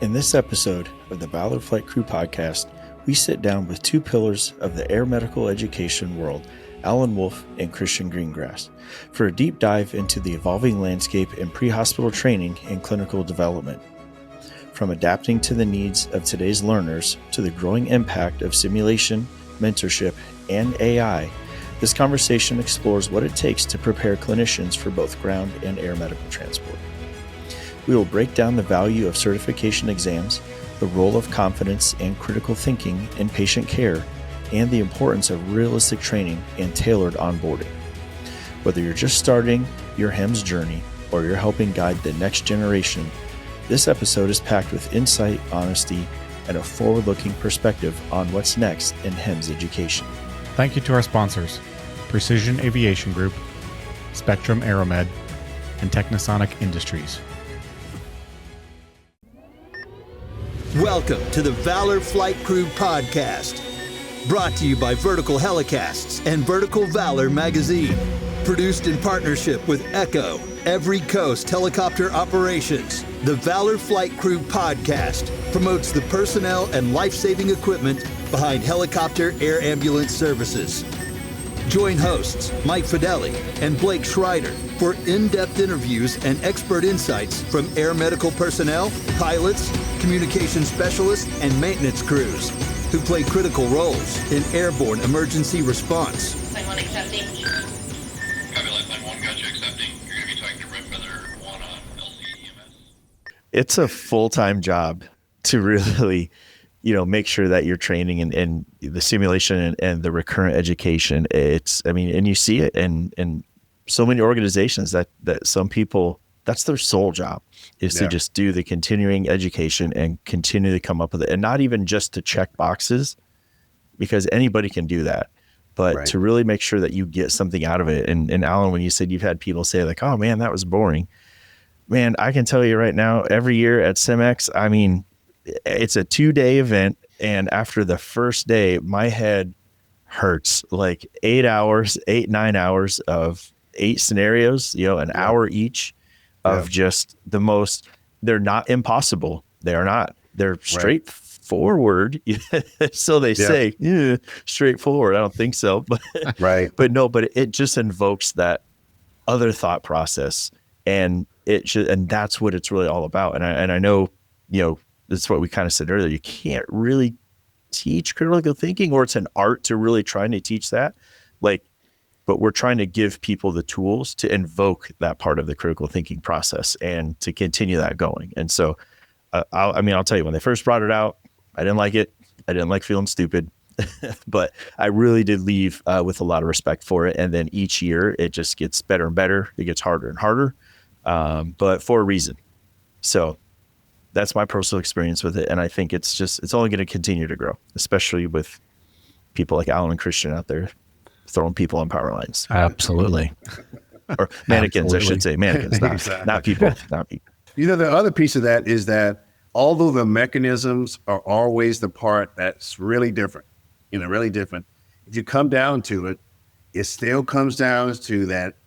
In this episode of the Valor Flight Crew Podcast, we sit down with two pillars of the air medical education world, Alan Wolfe and Christian Greengrass, for a deep dive into the evolving landscape in pre-hospital training and clinical development. From adapting to the needs of today's learners to the growing impact of simulation, mentorship, and AI, this conversation explores what it takes to prepare clinicians for both ground and air medical transport. We will break down the value of certification exams, the role of confidence and critical thinking in patient care, and the importance of realistic training and tailored onboarding. Whether you're just starting your HEMS journey or you're helping guide the next generation, this episode is packed with insight, honesty, and a forward-looking perspective on what's next in HEMS education. Thank you to our sponsors, Precision Aviation Group, Spectrum Aeromed, and Technosonic Industries. Welcome to the Valor Flight Crew Podcast, brought to you by Vertical Helicasts and Vertical Valor Magazine. Produced in partnership with Echo, Every Coast Helicopter Operations, the Valor Flight Crew Podcast promotes the personnel and life-saving equipment behind helicopter air ambulance services. Join hosts Mike Fadale and Blake Shrider for in-depth interviews and expert insights from air medical personnel, pilots, communication specialists, and maintenance crews who play critical roles in airborne emergency response. Line 1 accepting. Copy, Line 1, gotcha, accepting. You're going to be talking to Red Feather 1 on LCEMS. It's a full-time job to really, make sure that you're training and the simulation and the recurrent education. And you see it in so many organizations that some people, that's their sole job is to just do the continuing education and continue to come up with it. And not even just to check boxes, because anybody can do that, but to really make sure that you get something out of it. And Alan, when you said you've had people say like, oh man, that was boring. Man, I can tell you right now, every year at CIMEX, it's a 2-day event. And after the first day, my head hurts like 9 hours of 8 scenarios, an hour each of just the most, they're not impossible. They are not, they're straightforward. So they say, straightforward. I don't think so, but, but it just invokes that other thought process, and and that's what it's really all about. And I know, that's what we kind of said earlier. You can't really teach critical thinking, or it's an art to really trying to teach that. But we're trying to give people the tools to invoke that part of the critical thinking process and to continue that going. And so, I'll tell you, when they first brought it out, I didn't like it. I didn't like feeling stupid, but I really did leave with a lot of respect for it. And then each year it just gets better and better. It gets harder and harder, but for a reason. So that's my personal experience with it. And I think it's only going to continue to grow, especially with people like Alan and Christian out there throwing people on power lines. Absolutely. Or mannequins, I should say. Mannequins, not people. The other piece of that is that although the mechanisms are always the part that's really different, if you come down to it, it still comes down to that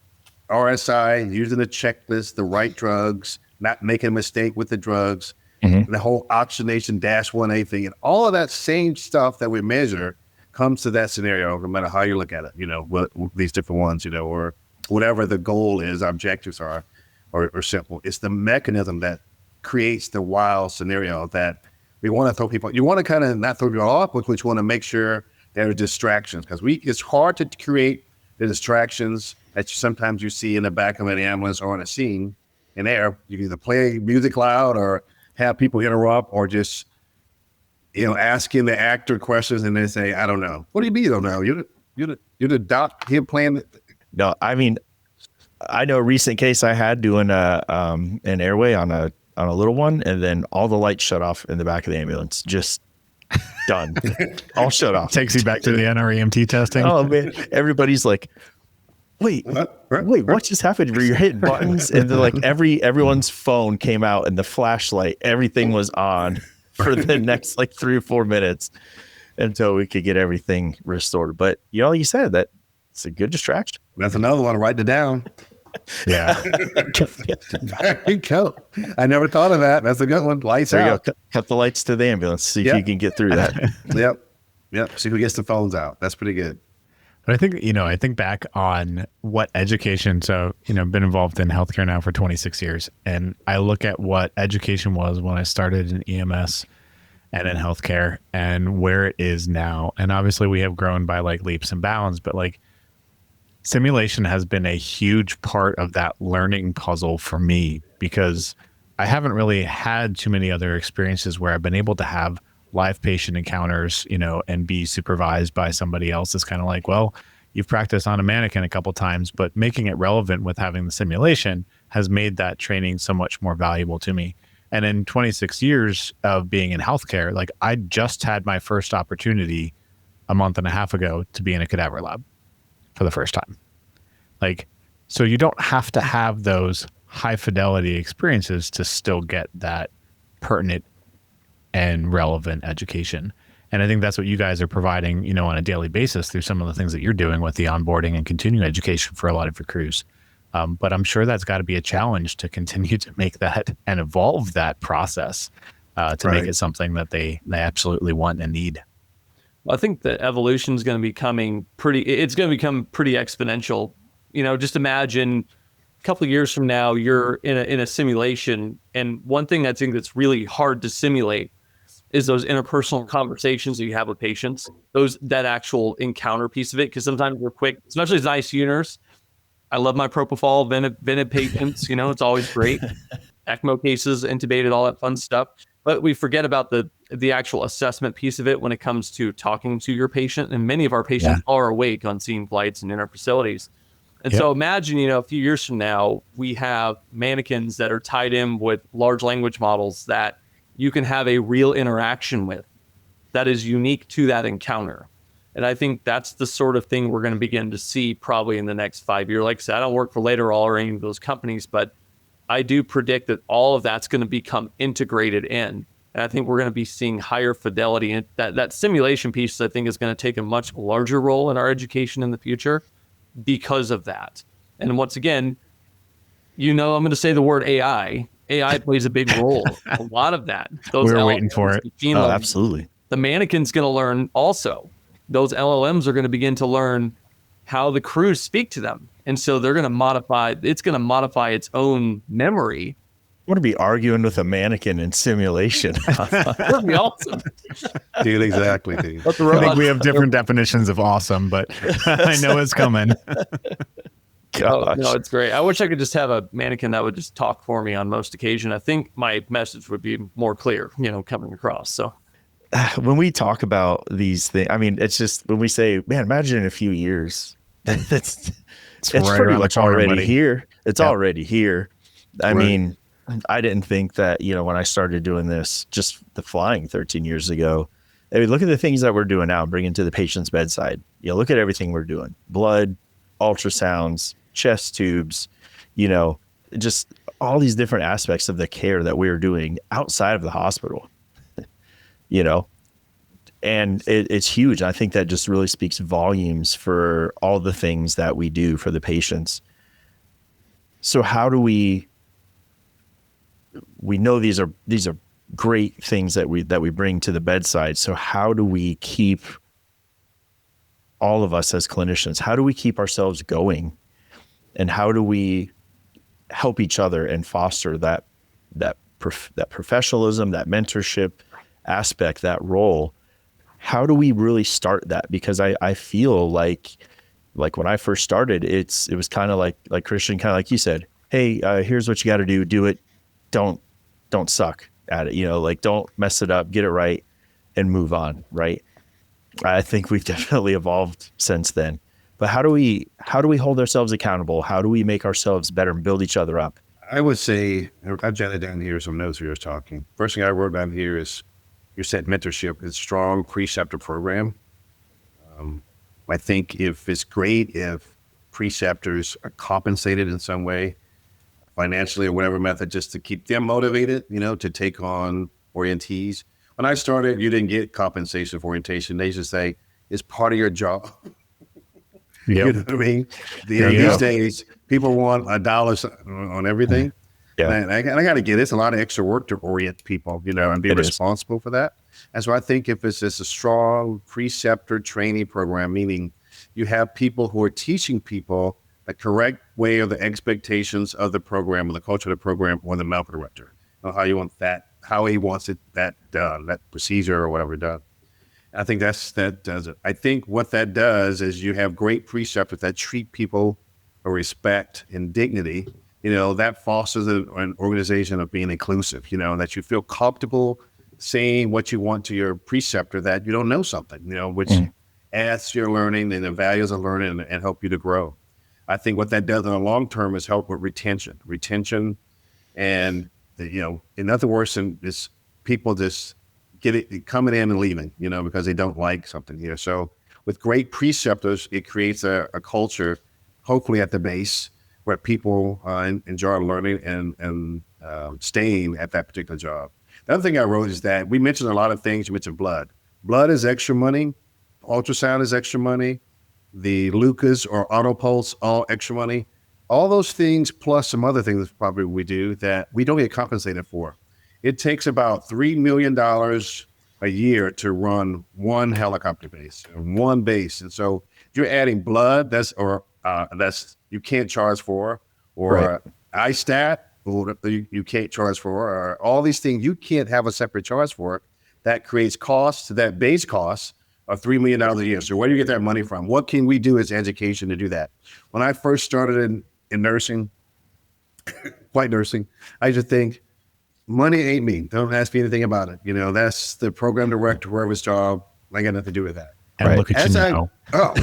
RSI, using the checklist, the right drugs, not making a mistake with the drugs, the whole oxygenation -1A thing, and all of that same stuff that we measure comes to that scenario, no matter how you look at it, what these different ones, or whatever the goal is, objectives are, or simple. It's the mechanism that creates the wild scenario that we want to throw people. You want to kind of not throw people off, but you want to make sure there are distractions, because it's hard to create the distractions that sometimes you see in the back of an ambulance or on a scene in air. You can either play music loud or have people interrupt, or just asking the actor questions and they say, I don't know. What do you mean you don't know? You're the doc here playing. No, I know a recent case I had doing an airway on a little one, and then all the lights shut off in the back of the ambulance. Just done. All shut off. Takes you back to the NREMT testing. Oh man, everybody's like, wait, what just happened? Where you're hitting buttons, and then like everyone's phone came out and the flashlight, everything was on for the next 3 or 4 minutes until we could get everything restored. But you said that it's a good distraction. That's another one. Write it down. Yeah. There you go. I never thought of that. That's a good one. Lights There you out. go. Cut the lights to the ambulance. See if Yep. you can get through that. Yep. See who gets the phones out. That's pretty good. But I think back on what education, so, been involved in healthcare now for 26 years. And I look at what education was when I started in EMS and in healthcare and where it is now. And obviously we have grown by like leaps and bounds, but like simulation has been a huge part of that learning puzzle for me, because I haven't really had too many other experiences where I've been able to have live patient encounters, and be supervised by somebody else. Is kind of like, well, you've practiced on a mannequin a couple times, but making it relevant with having the simulation has made that training so much more valuable to me. And in 26 years of being in healthcare, like I just had my first opportunity a month and a half ago to be in a cadaver lab for the first time. Like, so you don't have to have those high fidelity experiences to still get that pertinent and relevant education. And I think that's what you guys are providing, on a daily basis through some of the things that you're doing with the onboarding and continuing education for a lot of your crews. But I'm sure that's got to be a challenge to continue to make that and evolve that process to make it something that they absolutely want and need. I think the evolution is going to be become pretty exponential. Just imagine a couple of years from now, you're in a simulation. And one thing I think that's really hard to simulate is those interpersonal conversations that you have with patients, that actual encounter piece of it. Because sometimes we're quick, especially as ICU nurse. I love my propofol, vented patients, it's always great. ECMO cases, intubated, all that fun stuff. But we forget about the actual assessment piece of it when it comes to talking to your patient. And many of our patients are awake on scene flights and in our facilities. And so imagine, a few years from now, we have mannequins that are tied in with large language models that you can have a real interaction with that is unique to that encounter. And I think that's the sort of thing we're going to begin to see probably in the next 5 years. Like I said, I don't work for Laterall or any of those companies, but I do predict that all of that's going to become integrated in. And I think we're going to be seeing higher fidelity. And that simulation piece, I think, is going to take a much larger role in our education in the future because of that. And once again, I'm going to say the word AI. AI plays a big role. A lot of that. We're waiting for it. Oh, absolutely. The mannequin's going to learn also. Those LLMs are going to begin to learn how the crews speak to them. And so they're going to modify its own memory. I want to be arguing with a mannequin in simulation. That'd be awesome. Dude, exactly. Dude. I think we have different definitions of awesome, but I know it's coming. Gosh. No, it's great. I wish I could just have a mannequin that would just talk for me on most occasion. I think my message would be more clear, coming across. So when we talk about these things, I mean, it's just when we say, man, imagine in a few years, it's right pretty around much the corner, already buddy. here. It's already here. I Right. mean, I didn't think that, when I started doing this, just the flying 13 years ago, I mean, look at the things that we're doing now, bringing to the patient's bedside. Look at everything we're doing. Blood, ultrasounds, chest tubes, just all these different aspects of the care that we're doing outside of the hospital, and it's huge. I think that just really speaks volumes for all the things that we do for the patients. So how do we know these are great things that we bring to the bedside. So how do we keep all of us as clinicians, how do we keep ourselves going? And how do we help each other and foster that professionalism, that mentorship aspect, that role? How do we really start that? Because I feel like when I first started, it was kind of like Christian, kind of like you said, hey, here's what you got to do it. Don't suck at it, don't mess it up, get it right and move on. Right. I think we've definitely evolved since then. But how do we hold ourselves accountable? How do we make ourselves better and build each other up? I would say, I jotted down here some notes we were talking. First thing I wrote down here is you said mentorship is strong preceptor program. I think it's great if preceptors are compensated in some way, financially or whatever method, just to keep them motivated, to take on orientees. When I started, you didn't get compensation for orientation. They just say, it's part of your job. Yep. You know what I mean? There you These go. days, people want $1 on everything. Yeah. And I got to get it. It's a lot of extra work to orient people, and be It is. responsible for that. And so I think if it's just a strong preceptor training program, meaning you have people who are teaching people the correct way of the expectations of the program or the culture of the program or the medical director, how you want that, how he wants that done, that procedure or whatever done. I think that does it. I think what that does is you have great preceptors that treat people with respect and dignity. That fosters an organization of being inclusive, that you feel comfortable saying what you want to your preceptor, that you don't know something, which adds to your learning and the values of learning and help you to grow. I think what that does in the long term is help with retention and, in other words, is people just get it coming in and leaving, because they don't like something here. So with great preceptors, it creates a culture, hopefully at the base, where people enjoy learning and staying at that particular job. The other thing I wrote is that we mentioned a lot of things. You mentioned blood. Blood is extra money. Ultrasound is extra money. The Lucas or Autopulse, all extra money. All those things plus some other things probably we do that we don't get compensated for. It takes about $3 million a year to run one helicopter base, one base. And so if you're adding blood, that's you can't charge for, or ISTAT, you can't charge for, or all these things you can't have a separate charge for. That creates costs, that base costs of $3 million a year. So where do you get that money from? What can we do as education to do that? When I first started in nursing, flight nursing, I just think, money ain't me. Don't ask me anything about it. That's the program director, whoever's job. I got nothing to do with that. And look at you now. Oh,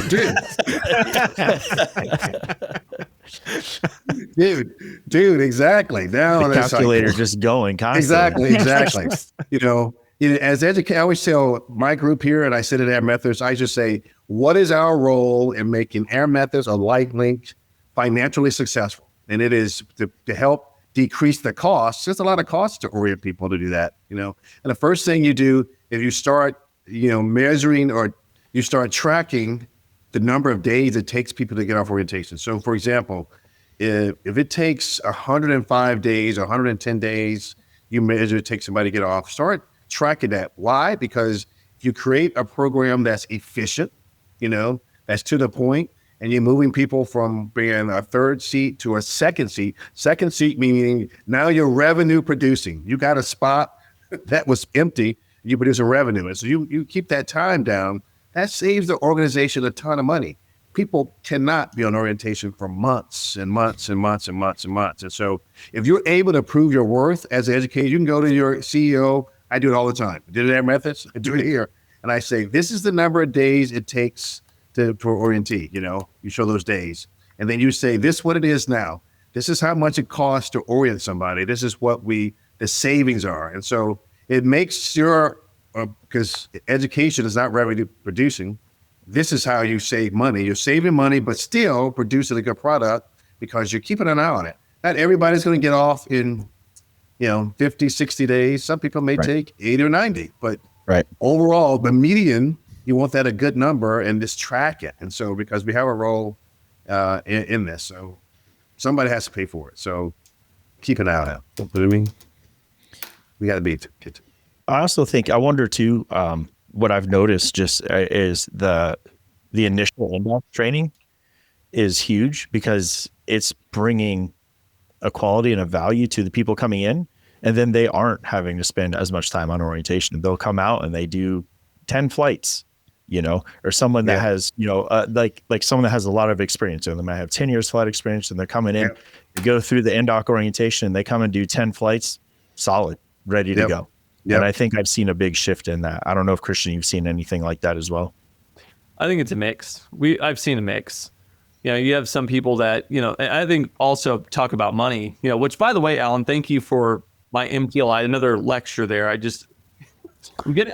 dude, exactly. Now The calculator just going constantly. Exactly. As educator, I always tell my group here, and I sit at Air Methods, I just say, what is our role in making Air Methods or LightLink financially successful? And it is to help decrease the costs. There's a lot of costs to orient people to do that, And the first thing you do, if you start, measuring or you start tracking the number of days it takes people to get off orientation. So for example, if it takes 105 days or 110 days, you measure it takes somebody to get off, start tracking that. Why? Because if you create a program that's efficient, that's to the point, and you're moving people from being a third seat to a second seat meaning now you're revenue producing. You got a spot that was empty, you produce a revenue. And so you keep that time down, that saves the organization a ton of money. People cannot be on orientation for months and months and months and months and months. And so if you're able to prove your worth as an educator, you can go to your CEO. I do it all the time. I did it at Methods, I do it here. And I say, this is the number of days it takes for orientee, you show those days. And then you say, this is what it is now. This is how much it costs to orient somebody. This is what the savings are. And so it makes sure, because education is not revenue producing, this is how you save money. You're saving money, but still producing a good product because you're keeping an eye on it. Not everybody's going to get off in, 50, 60 days. Some people may take 80 or 90, but overall, the median, you want that a good number and just track it. And so, because we have a role in this, so somebody has to pay for it. So keep an eye on it. You know what I mean? We got to be it. I wonder too, what I've noticed just is the initial inbox training is huge because it's bringing a quality and a value to the people coming in. And then they aren't having to spend as much time on orientation. They'll come out and they do 10 flights, or someone that has, like someone that has a lot of experience. So they might have 10 years flight experience and they're coming in, they go through the NDOC orientation and they come and do 10 flights, solid, ready to go. And I think I've seen a big shift in that. I don't know if Christian, you've seen anything like that as well. I think it's a mix. I've seen a mix. You have some people that, I think also talk about money, which by the way, Alan, thank you for my MTLI, another lecture there. I'm getting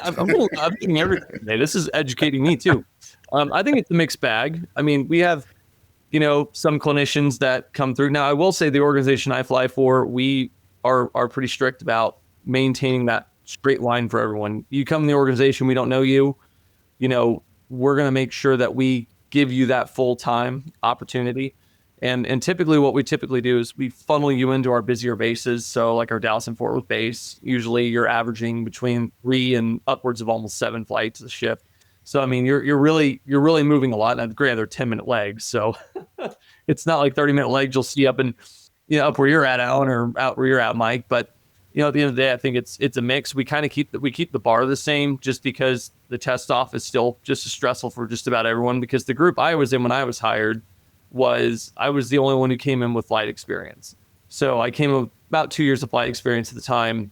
everything today. This is educating me too. I think it's a mixed bag. I mean, we have, some clinicians that come through. Now, I will say the organization I fly for, we are pretty strict about maintaining that straight line for everyone. You come in the organization, we don't know you, we're going to make sure that we give you that full-time opportunity. And typically what we typically do is we funnel you into our busier bases. So like our Dallas and Fort Worth base, usually you're averaging between 3 and upwards of almost 7 flights a shift. So, I mean, you're really moving a lot. And granted, they're 10-minute legs. So it's not like 30-minute legs you'll see up up where you're at, Alan, or out where you're at, Mike. But, at the end of the day, I think it's a mix. We kind of keep the bar the same just because the test off is still just as stressful for just about everyone, because the group I was in when I was hired I was the only one who came in with flight experience. So I came in with about 2 years of flight experience at the time.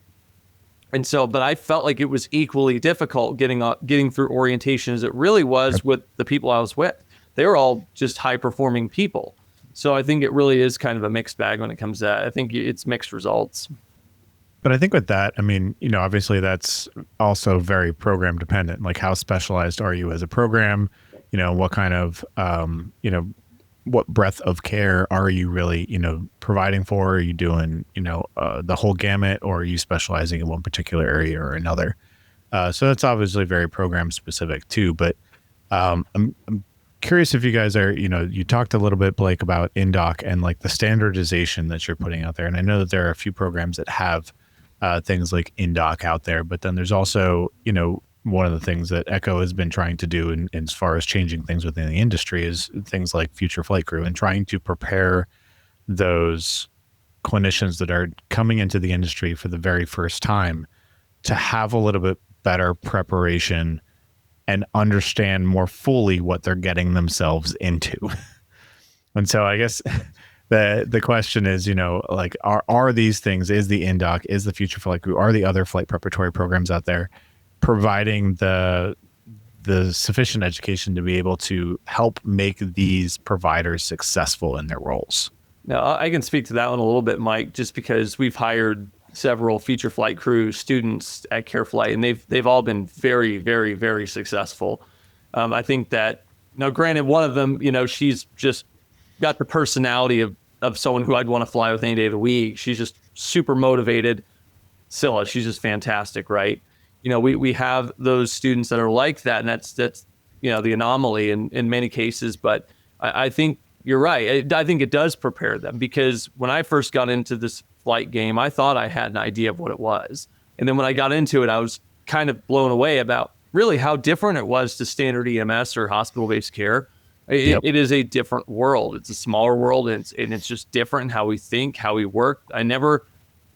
And so, but I felt like it was equally difficult getting through orientation as it really was with the people I was with. They were all just high performing people. So I think it really is kind of a mixed bag when it comes to that. I think it's mixed results. But I think with that, I mean, obviously that's also very program dependent. Like, how specialized are you as a program? What kind of, what breadth of care are you really, providing for? Are you doing, the whole gamut, or are you specializing in one particular area or another? So that's obviously very program specific too. But I'm curious if you guys are, you talked a little bit, Blake, about INDOC and like the standardization that you're putting out there. And I know that there are a few programs that have things like INDOC out there, but then there's also, one of the things that Echo has been trying to do in as far as changing things within the industry is things like Future Flight Crew, and trying to prepare those clinicians that are coming into the industry for the very first time to have a little bit better preparation and understand more fully what they're getting themselves into. And so I guess the question is, like, are these things, is the INDOC, is the Future Flight Crew, are the other flight preparatory programs out there providing the sufficient education to be able to help make these providers successful in their roles? Now, I can speak to that one a little bit, Mike, just because we've hired several Future Flight Crew students at CareFlight, and they've all been very, very, very successful. I think that, granted, one of them, she's just got the personality of someone who I'd want to fly with any day of the week. She's just super motivated. Scylla, she's just fantastic, right? We have those students that are like that, and that's the anomaly in many cases. But I think you're right. I think it does prepare them, because when I first got into this flight game, I thought I had an idea of what it was. And then when I got into it, I was kind of blown away about really how different it was to standard EMS or hospital-based care. It is a different world. It's a smaller world, and it's just different in how we think, how we work. I never,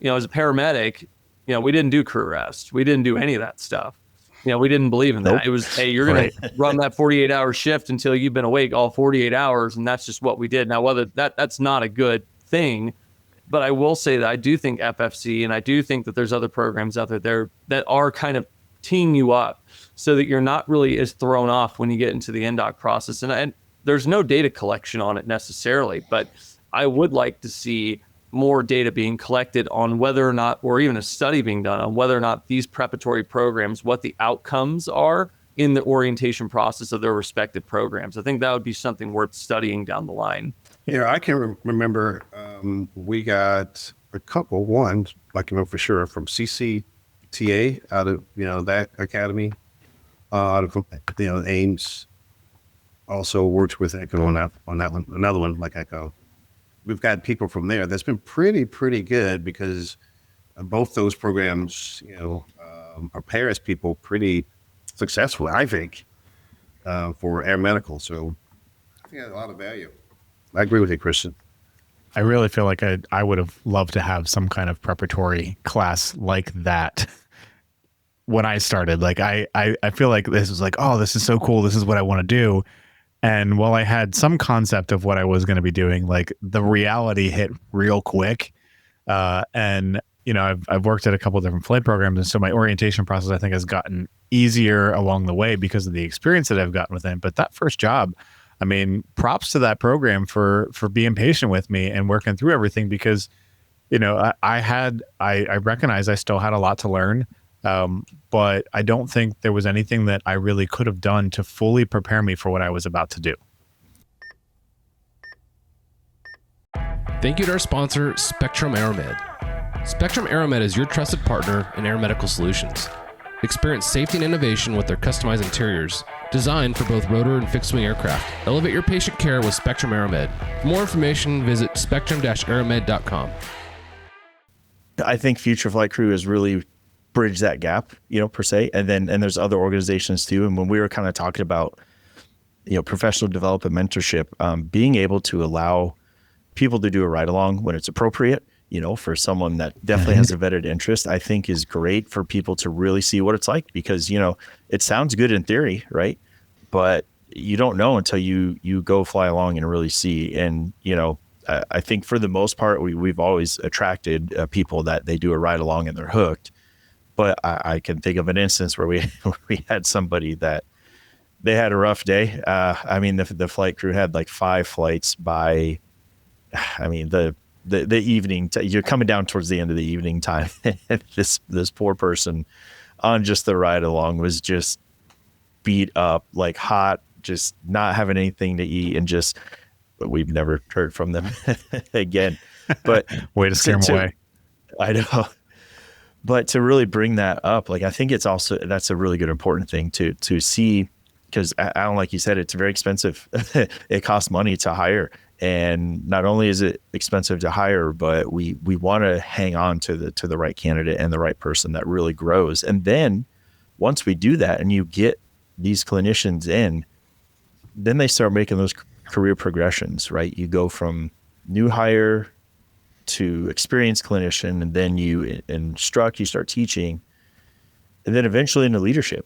as a paramedic, we didn't do crew rest. We didn't do any of that stuff. We didn't believe in that. Nope. It was, hey, you're going to run that 48-hour shift until you've been awake all 48 hours, and that's just what we did. Now, whether that's not a good thing, but I will say that I do think FFC, and I do think that there's other programs out there that are kind of teeing you up so that you're not really as thrown off when you get into the INDOC process. And there's no data collection on it necessarily, but I would like to see more data being collected on whether or not, or even a study being done on whether or not these preparatory programs, what the outcomes are in the orientation process of their respective programs. I think that would be something worth studying down the line. Yeah, I can remember we got a couple, one, like, for sure, from CCTA out of, that academy, out of, Ames. Also worked with Echo on that one, another one like Echo. We've got people from there that's been pretty good, because both those programs, prepare as people pretty successfully, I think, for air medical. So I think that's a lot of value. I agree with you, Christian. I really feel like I would have loved to have some kind of preparatory class like that when I started. Like, I feel like this was like, oh, this is so cool. This is what I want to do. And while I had some concept of what I was going to be doing, like, the reality hit real quick. And, I've worked at a couple of different flight programs. And so my orientation process, I think, has gotten easier along the way because of the experience that I've gotten with it. But that first job, I mean, props to that program for being patient with me and working through everything, because, I recognize I still had a lot to learn. But I don't think there was anything that I really could have done to fully prepare me for what I was about to do. Thank you to our sponsor, Spectrum AeroMed. Spectrum AeroMed is your trusted partner in air medical solutions. Experience safety and innovation with their customized interiors, designed for both rotor and fixed-wing aircraft. Elevate your patient care with Spectrum AeroMed. For more information, visit spectrum-aeromed.com. I think Future Flight Crew has really bridged that gap, per se. And there's other organizations too. And when we were kind of talking about, professional development mentorship, being able to allow people to do a ride along when it's appropriate, for someone that definitely has a vetted interest, I think is great for people to really see what it's like, because, it sounds good in theory, right? But you don't know until you go fly along and really see. And, I think for the most part, we've always attracted people that they do a ride along and they're hooked. But I can think of an instance where we had somebody that they had a rough day. The flight crew had like 5 flights by, the evening. You're coming down towards the end of the evening time. this poor person on just the ride along was just beat up, like hot, just not having anything to eat, and but we've never heard from them again. But way to scare them away. I know. But to really bring that up, like, I think that's a really good, important thing to see, because Alan, like you said, it's very expensive. It costs money to hire. And not only is it expensive to hire, but we want to hang on to the right candidate and the right person that really grows. And then once we do that and you get these clinicians in, then they start making those career progressions, right? You go from new hire to experienced clinician, and then you instruct, you start teaching, and then eventually into leadership.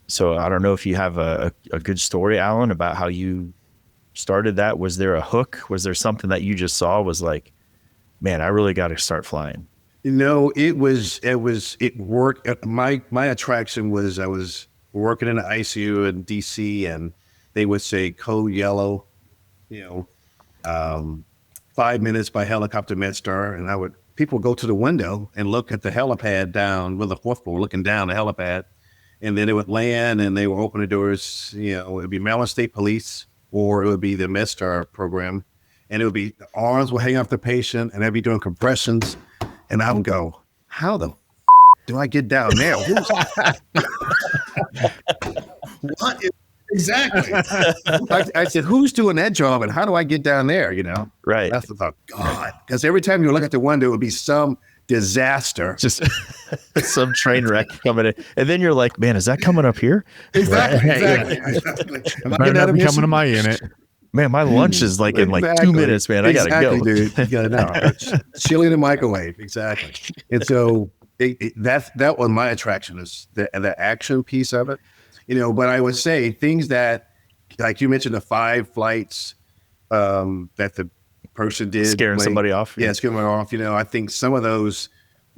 So I don't know if you have a good story, Alan, about how you started that. Was there a hook? Was there something that you just saw was like, man, I really got to start flying? It worked. My attraction was, I was working in the ICU in DC, and they would say code yellow, 5 minutes by helicopter MedStar. And people would go to the window and look at the helipad down with the fourth floor, looking down the helipad. And then it would land and they would open the doors. It would be Maryland State Police, or it would be the MedStar program. And it would be, the arms will hang off the patient and they'd be doing compressions. And I would go, how the do I get down there? What? Exactly. I said, who's doing that job and how do I get down there? Right. That's the thought. God. Because every time you look at the window, it would be some disaster. Just some train wreck coming in. And then you're like, man, is that coming up here? Exactly. Better not be coming to my unit. Man, my lunch is like in like 2 minutes, man. I got to go. Dude. You got to know. Chili in the microwave. Exactly. And so that was my attraction, is the action piece of it. But I would say things that, like you mentioned, the 5 flights that the person did. Scaring somebody off. Yeah, scaring them off. I think some of those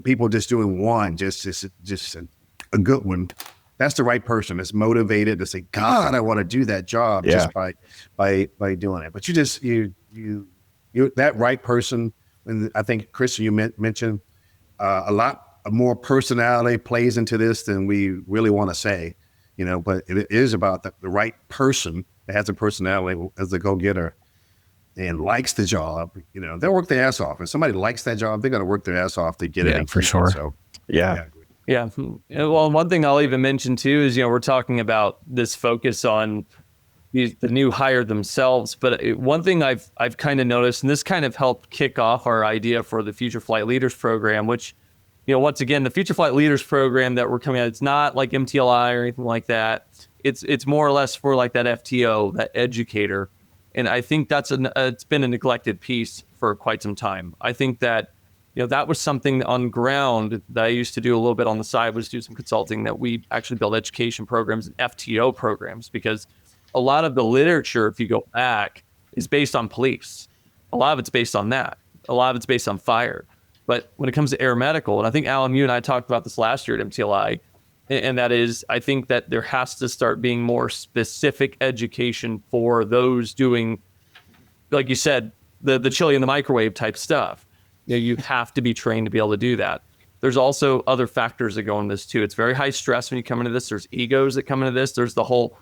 people just doing one, just a good one. That's the right person that's motivated to say, God, I want to do that job just by doing it. But you that right person, and I think, Chris, you mentioned a lot more personality plays into this than we really want to say. But it is about the right person that has a personality as a go-getter and likes the job. They'll work their ass off. If somebody likes that job, they're going to work their ass off to get it. Yeah, for sure. So, Yeah. Well, one thing I'll even mention too is, we're talking about this focus on the new hire themselves. But one thing I've kind of noticed, and this kind of helped kick off our idea for the Future Flight Leaders program, which, once again, the Future Flight Leaders program that we're coming at, it's not like MTLI or anything like that. It's more or less for like that FTO, that educator. And I think it's been a neglected piece for quite some time. I think that, that was something on ground that I used to do a little bit on the side, was do some consulting, that we actually build education programs and FTO programs, because a lot of the literature, if you go back, is based on police. A lot of it's based on that. A lot of it's based on fire. But when it comes to aeromedical, and I think, Alan, you and I talked about this last year at MTLI, and that is, I think that there has to start being more specific education for those doing, like you said, the chili in the microwave type stuff. You have to be trained to be able to do that. There's also other factors that go in this too. It's very high stress when you come into this. There's egos that come into this. There's the whole,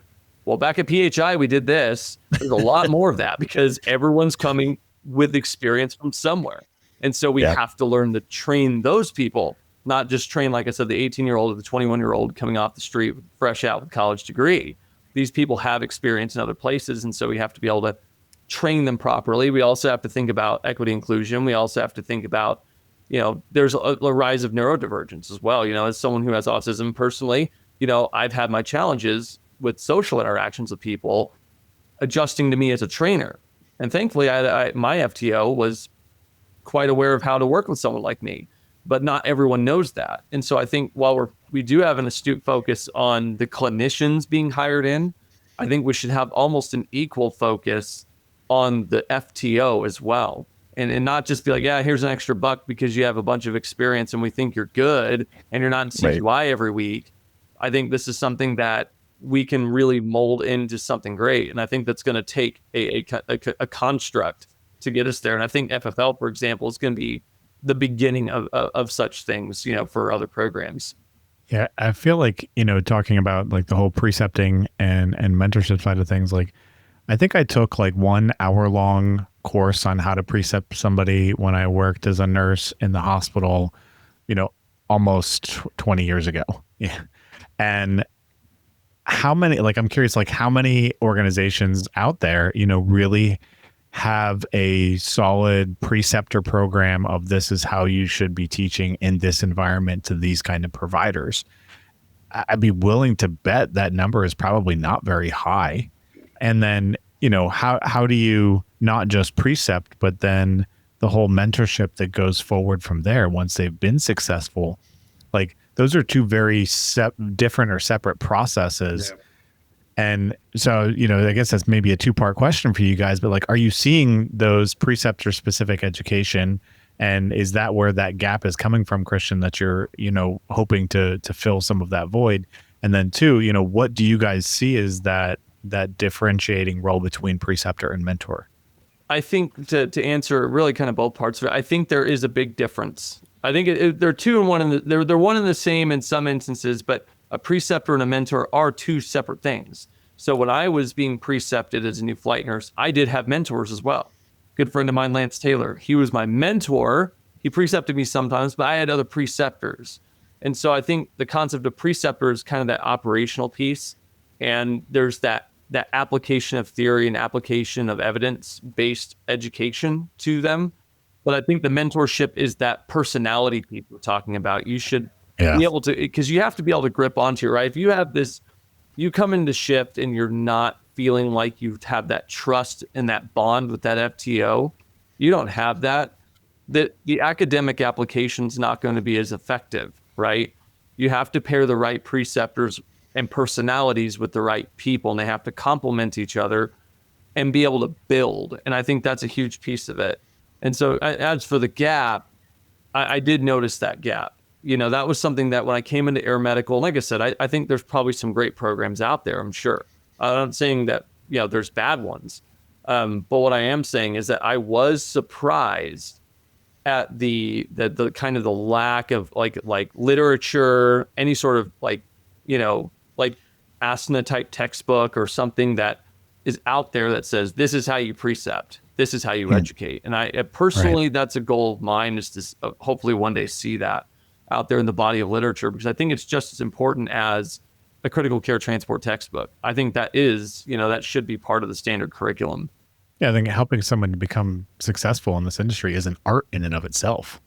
well, back at PHI, we did this. There's a lot more of that, because everyone's coming with experience from somewhere. And so we have to learn to train those people, not just train, like I said, the 18-year-old or the 21-year-old coming off the street fresh out with a college degree. these people have experience in other places. And so we have to be able to train them properly. We also have to think about equity inclusion. We also have to think about, there's a rise of neurodivergence as well. As someone who has autism personally, I've had my challenges with social interactions with people adjusting to me as a trainer. And thankfully, my FTO was quite aware of how to work with someone like me, but not everyone knows that. And so I think while we do have an astute focus on the clinicians being hired in, I think we should have almost an equal focus on the FTO as well. And not just be like, yeah, here's an extra buck because you have a bunch of experience and we think you're good and you're not in CQI every week. I think this is something that we can really mold into something great. And I think that's going to take a construct to get us there. And I think FFL, for example, is going to be the beginning of such things, for other programs. Yeah, I feel like, talking about like the whole precepting and mentorship side of things, like I think I took like 1 hour long course on how to precept somebody when I worked as a nurse in the hospital, almost 20 years ago. Yeah. And how many, like, I'm curious, like how many organizations out there, really have a solid preceptor program of this is how you should be teaching in this environment to these kind of providers. I'd be willing to bet that number is probably not very high. And then, how do you not just precept, but then the whole mentorship that goes forward from there once they've been successful? Like those are two very different or separate processes. Yeah. And so, I guess that's maybe a 2-part question for you guys, but like, are you seeing those preceptor specific education? And is that where that gap is coming from, Christian, that you're, hoping to fill some of that void? And then 2, what do you guys see as that differentiating role between preceptor and mentor? I think to answer really kind of both parts of it, I think there is a big difference. I think they're two and one, they're one and the same in some instances, but a preceptor and a mentor are two separate things. So when I was being precepted as a new flight nurse, I did have mentors as well. Good friend of mine, Lance Taylor, he was my mentor. He precepted me sometimes, but I had other preceptors. And so I think the concept of preceptor is kind of that operational piece. And there's that application of theory and application of evidence-based education to them. But I think the mentorship is that personality piece we're talking about. You should be able to, because you have to be able to grip onto it, right? If you have this, you come into shift and you're not feeling like you have that trust and that bond with that FTO, you don't have that, the academic application is not going to be as effective, right? You have to pair the right preceptors and personalities with the right people, and they have to complement each other and be able to build. And I think that's a huge piece of it. And so as for the gap, I did notice that gap. That was something that when I came into air medical, like I said, I think there's probably some great programs out there, I'm sure. I'm not saying that, there's bad ones. But what I am saying is that I was surprised at the kind of the lack of like literature, any sort of like ASNA type textbook or something that is out there that says, this is how you precept, this is how you educate. And I personally, that's a goal of mine, is to hopefully one day see that out there in the body of literature, because I think it's just as important as a critical care transport textbook. I think that is, that should be part of the standard curriculum. Yeah, I think helping someone to become successful in this industry is an art in and of itself.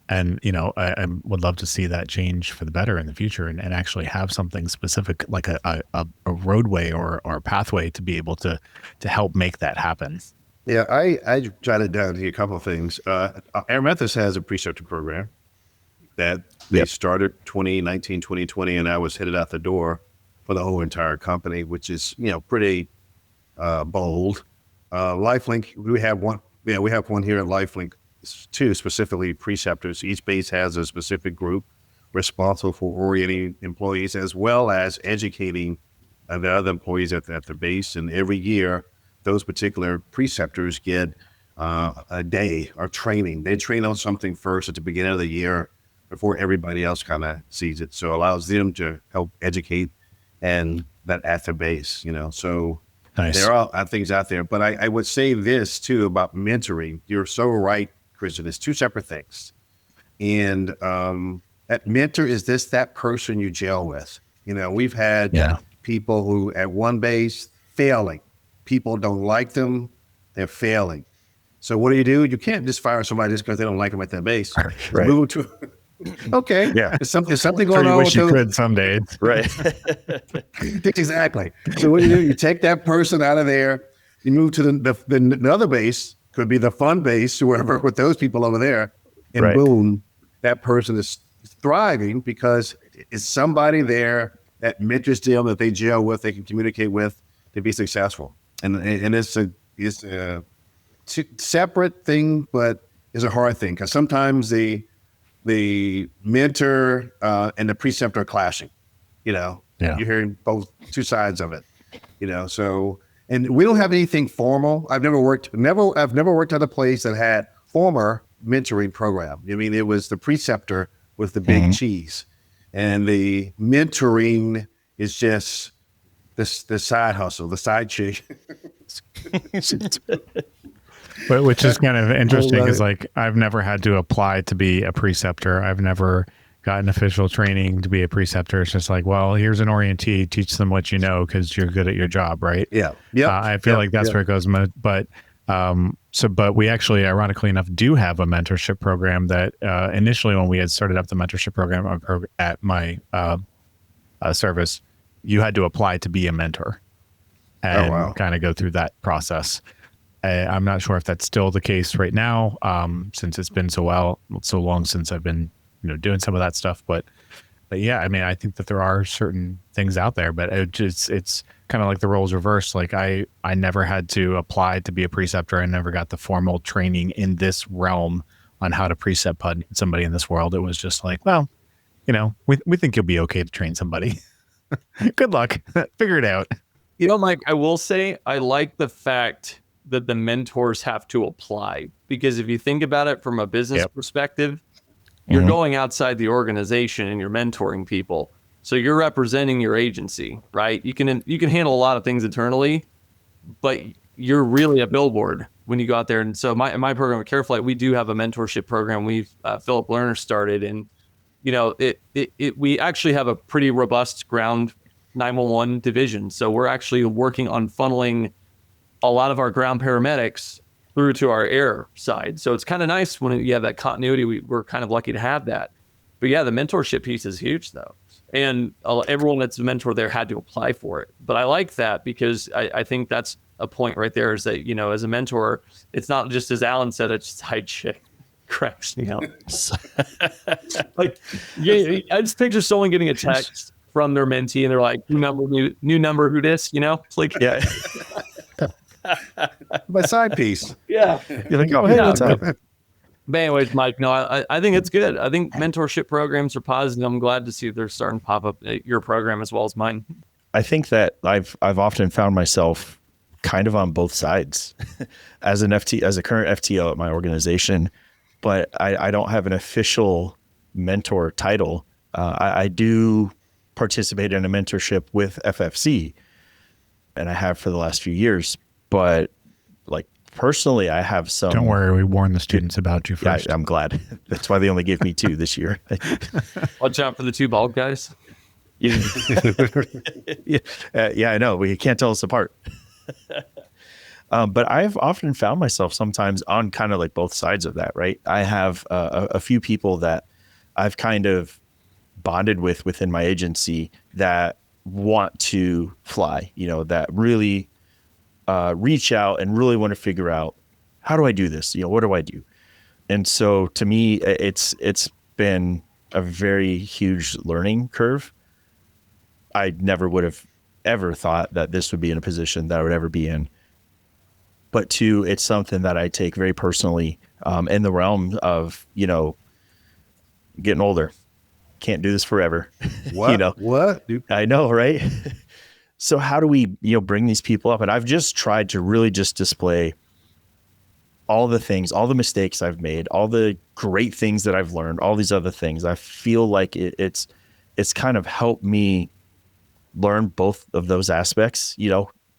And, I would love to see that change for the better in the future and actually have something specific, like a roadway or a pathway to be able to help make that happen. Yeah, I jotted down here a couple of things. Air Methods has a preceptor program that they started 2019, 2020, and I was headed out the door for the whole entire company, which is, pretty bold. LifeLink, we have one here at LifeLink, 2 specifically preceptors. Each base has a specific group responsible for orienting employees as well as educating the other employees at the base. And every year, those particular preceptors get a day of training. They train on something first at the beginning of the year before everybody else kind of sees it. So it allows them to help educate and that at the base, So nice. There are things out there. But I would say this too about mentoring. You're so right, Christian. It's 2 separate things. And that mentor is that person you gel with. We've had people who at one base failing. People don't like them. They're failing. So what do? You can't just fire somebody just because they don't like them at that base. Right. Move to okay. Yeah. Is something going on wish with you those? could some days. Right. Exactly. So what do? You take that person out of there. You move to the other base. Could be the fun base, whoever, with those people over there, and Right. boom, that person is thriving because it's somebody there that mentors them, that they gel with, they can communicate with to be successful. And it's a separate thing, but it's a hard thing because sometimes the mentor and the preceptor are clashing. Yeah. You're hearing both two sides of it. So, and we don't have anything formal. I've never worked at a place that had former mentoring program. I mean, it was the preceptor with the big cheese, and the mentoring is just the side hustle, the side chick. But which is kind of interesting Right. because like I've never had to apply to be a preceptor. I've never gotten official training to be a preceptor. It's just like, well, here's an orientee, teach them what you know because you're good at your job, right? Yeah. Yep. I feel like that's where it goes. But we actually, ironically enough, do have a mentorship program that initially when we had started up the mentorship program at my service, you had to apply to be a mentor and kind of go through that process. I'm not sure if that's still the case right now, since it's been so long since I've been, doing some of that stuff. But yeah, I mean, I think that there are certain things out there, but it's kind of like the roles reversed. Like I never had to apply to be a preceptor. I never got the formal training in this realm on how to precept somebody in this world. It was just like, well, we think you'll be okay to train somebody. Good luck. Figure it out. Mike, I will say I like the fact that the mentors have to apply, because if you think about it from a business perspective, you're going outside the organization and you're mentoring people. So you're representing your agency, right? You can handle a lot of things internally, but you're really a billboard when you go out there. And so my program at CareFlight, we do have a mentorship program. We've Philip Lerner started, and we actually have a pretty robust ground 911 division. So we're actually working on funneling a lot of our ground paramedics through to our air side. So it's kind of nice when you have that continuity. We're kind of lucky to have that. But yeah, the mentorship piece is huge though. And everyone that's a mentor there had to apply for it. But I like that because I think that's a point right there, is that, as a mentor, it's not just, as Alan said, it's side chick. Cracks me up. Like, yeah, I just picture someone getting a text from their mentee and they're like, new number, who dis? It's like, Yeah. My side piece. yeah. You're like, oh, hey, what's up? But anyways, Mike, no, I think it's good. I think mentorship programs are positive. I'm glad to see they're starting to pop up at your program as well as mine. I think that I've often found myself kind of on both sides as a current FTO at my organization, but I don't have an official mentor title. I do participate in a mentorship with FFC, and I have for the last few years. But like personally, I have some. Don't worry, we warned the students about you Yeah, first. I'm glad. That's why they only gave me 2 this year. Watch out for the 2 bald guys. Yeah, I know. We can't tell us apart. But I've often found myself sometimes on kind of like both sides of that, right? I have a few people that I've kind of bonded within my agency that want to fly, that really reach out and really want to figure out, how do I do this? What do I do? And so to me, it's been a very huge learning curve. I never would have ever thought that this would be in a position that I would ever be in. But 2, it's something that I take very personally, in the realm of, getting older. Can't do this forever. What? What? I know, right? So how do we, bring these people up? And I've just tried to really just display all the things, all the mistakes I've made, all the great things that I've learned, all these other things. I feel like it's kind of helped me learn both of those aspects,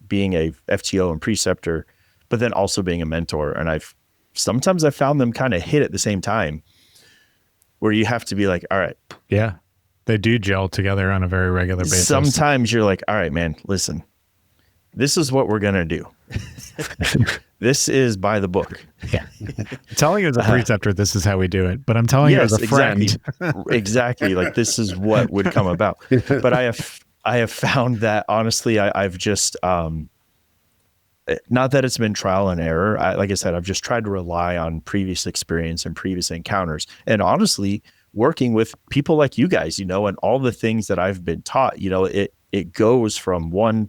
being a FTO and preceptor, but then also being a mentor. And sometimes I found them kind of hit at the same time, where you have to be like, all right, Yeah. They do gel together on a very regular basis. Sometimes you're like, all right, man, listen, this is what we're going to do. This is by the book. Yeah. Telling you as a preceptor, this is how we do it. But I'm telling you as a friend. Exactly. Like this is what would come about. But I have found that honestly, I've just, not that it's been trial and error. Like I said, I've just tried to rely on previous experience and previous encounters. And honestly, working with people like you guys, and all the things that I've been taught, it goes from one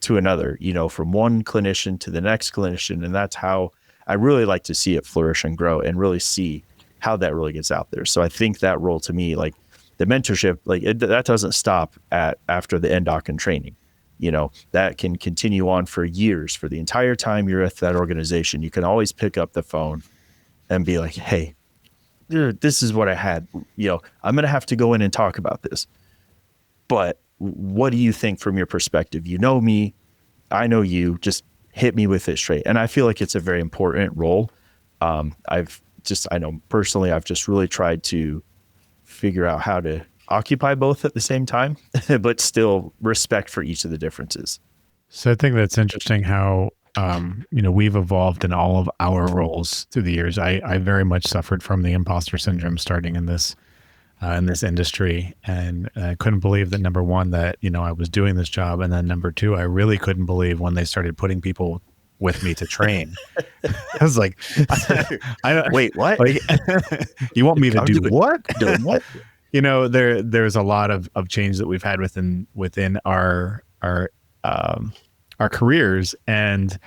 to another, from one clinician to the next clinician. And that's how I really like to see it flourish and grow and really see how that really gets out there. So I think that role to me, like the mentorship, that doesn't stop after the Endocrine training. That can continue on for years, for the entire time you're at that organization. You can always pick up the phone and be like, hey, this is what I had. I'm going to have to go in and talk about this. But what do you think from your perspective? You know me, I know you, just hit me with it straight. And I feel like it's a very important role. I know personally, I've just really tried to figure out how to occupy both at the same time, but still respect for each of the differences. So I think that's interesting how, we've evolved in all of our roles through the years. I very much suffered from the imposter syndrome starting in this industry. And I couldn't believe that, number one, that, I was doing this job. And then number two, I really couldn't believe when they started putting people with me to train. I was like, wait, what? You want me to do what? Do what? There's a lot of change that we've had within our careers. And,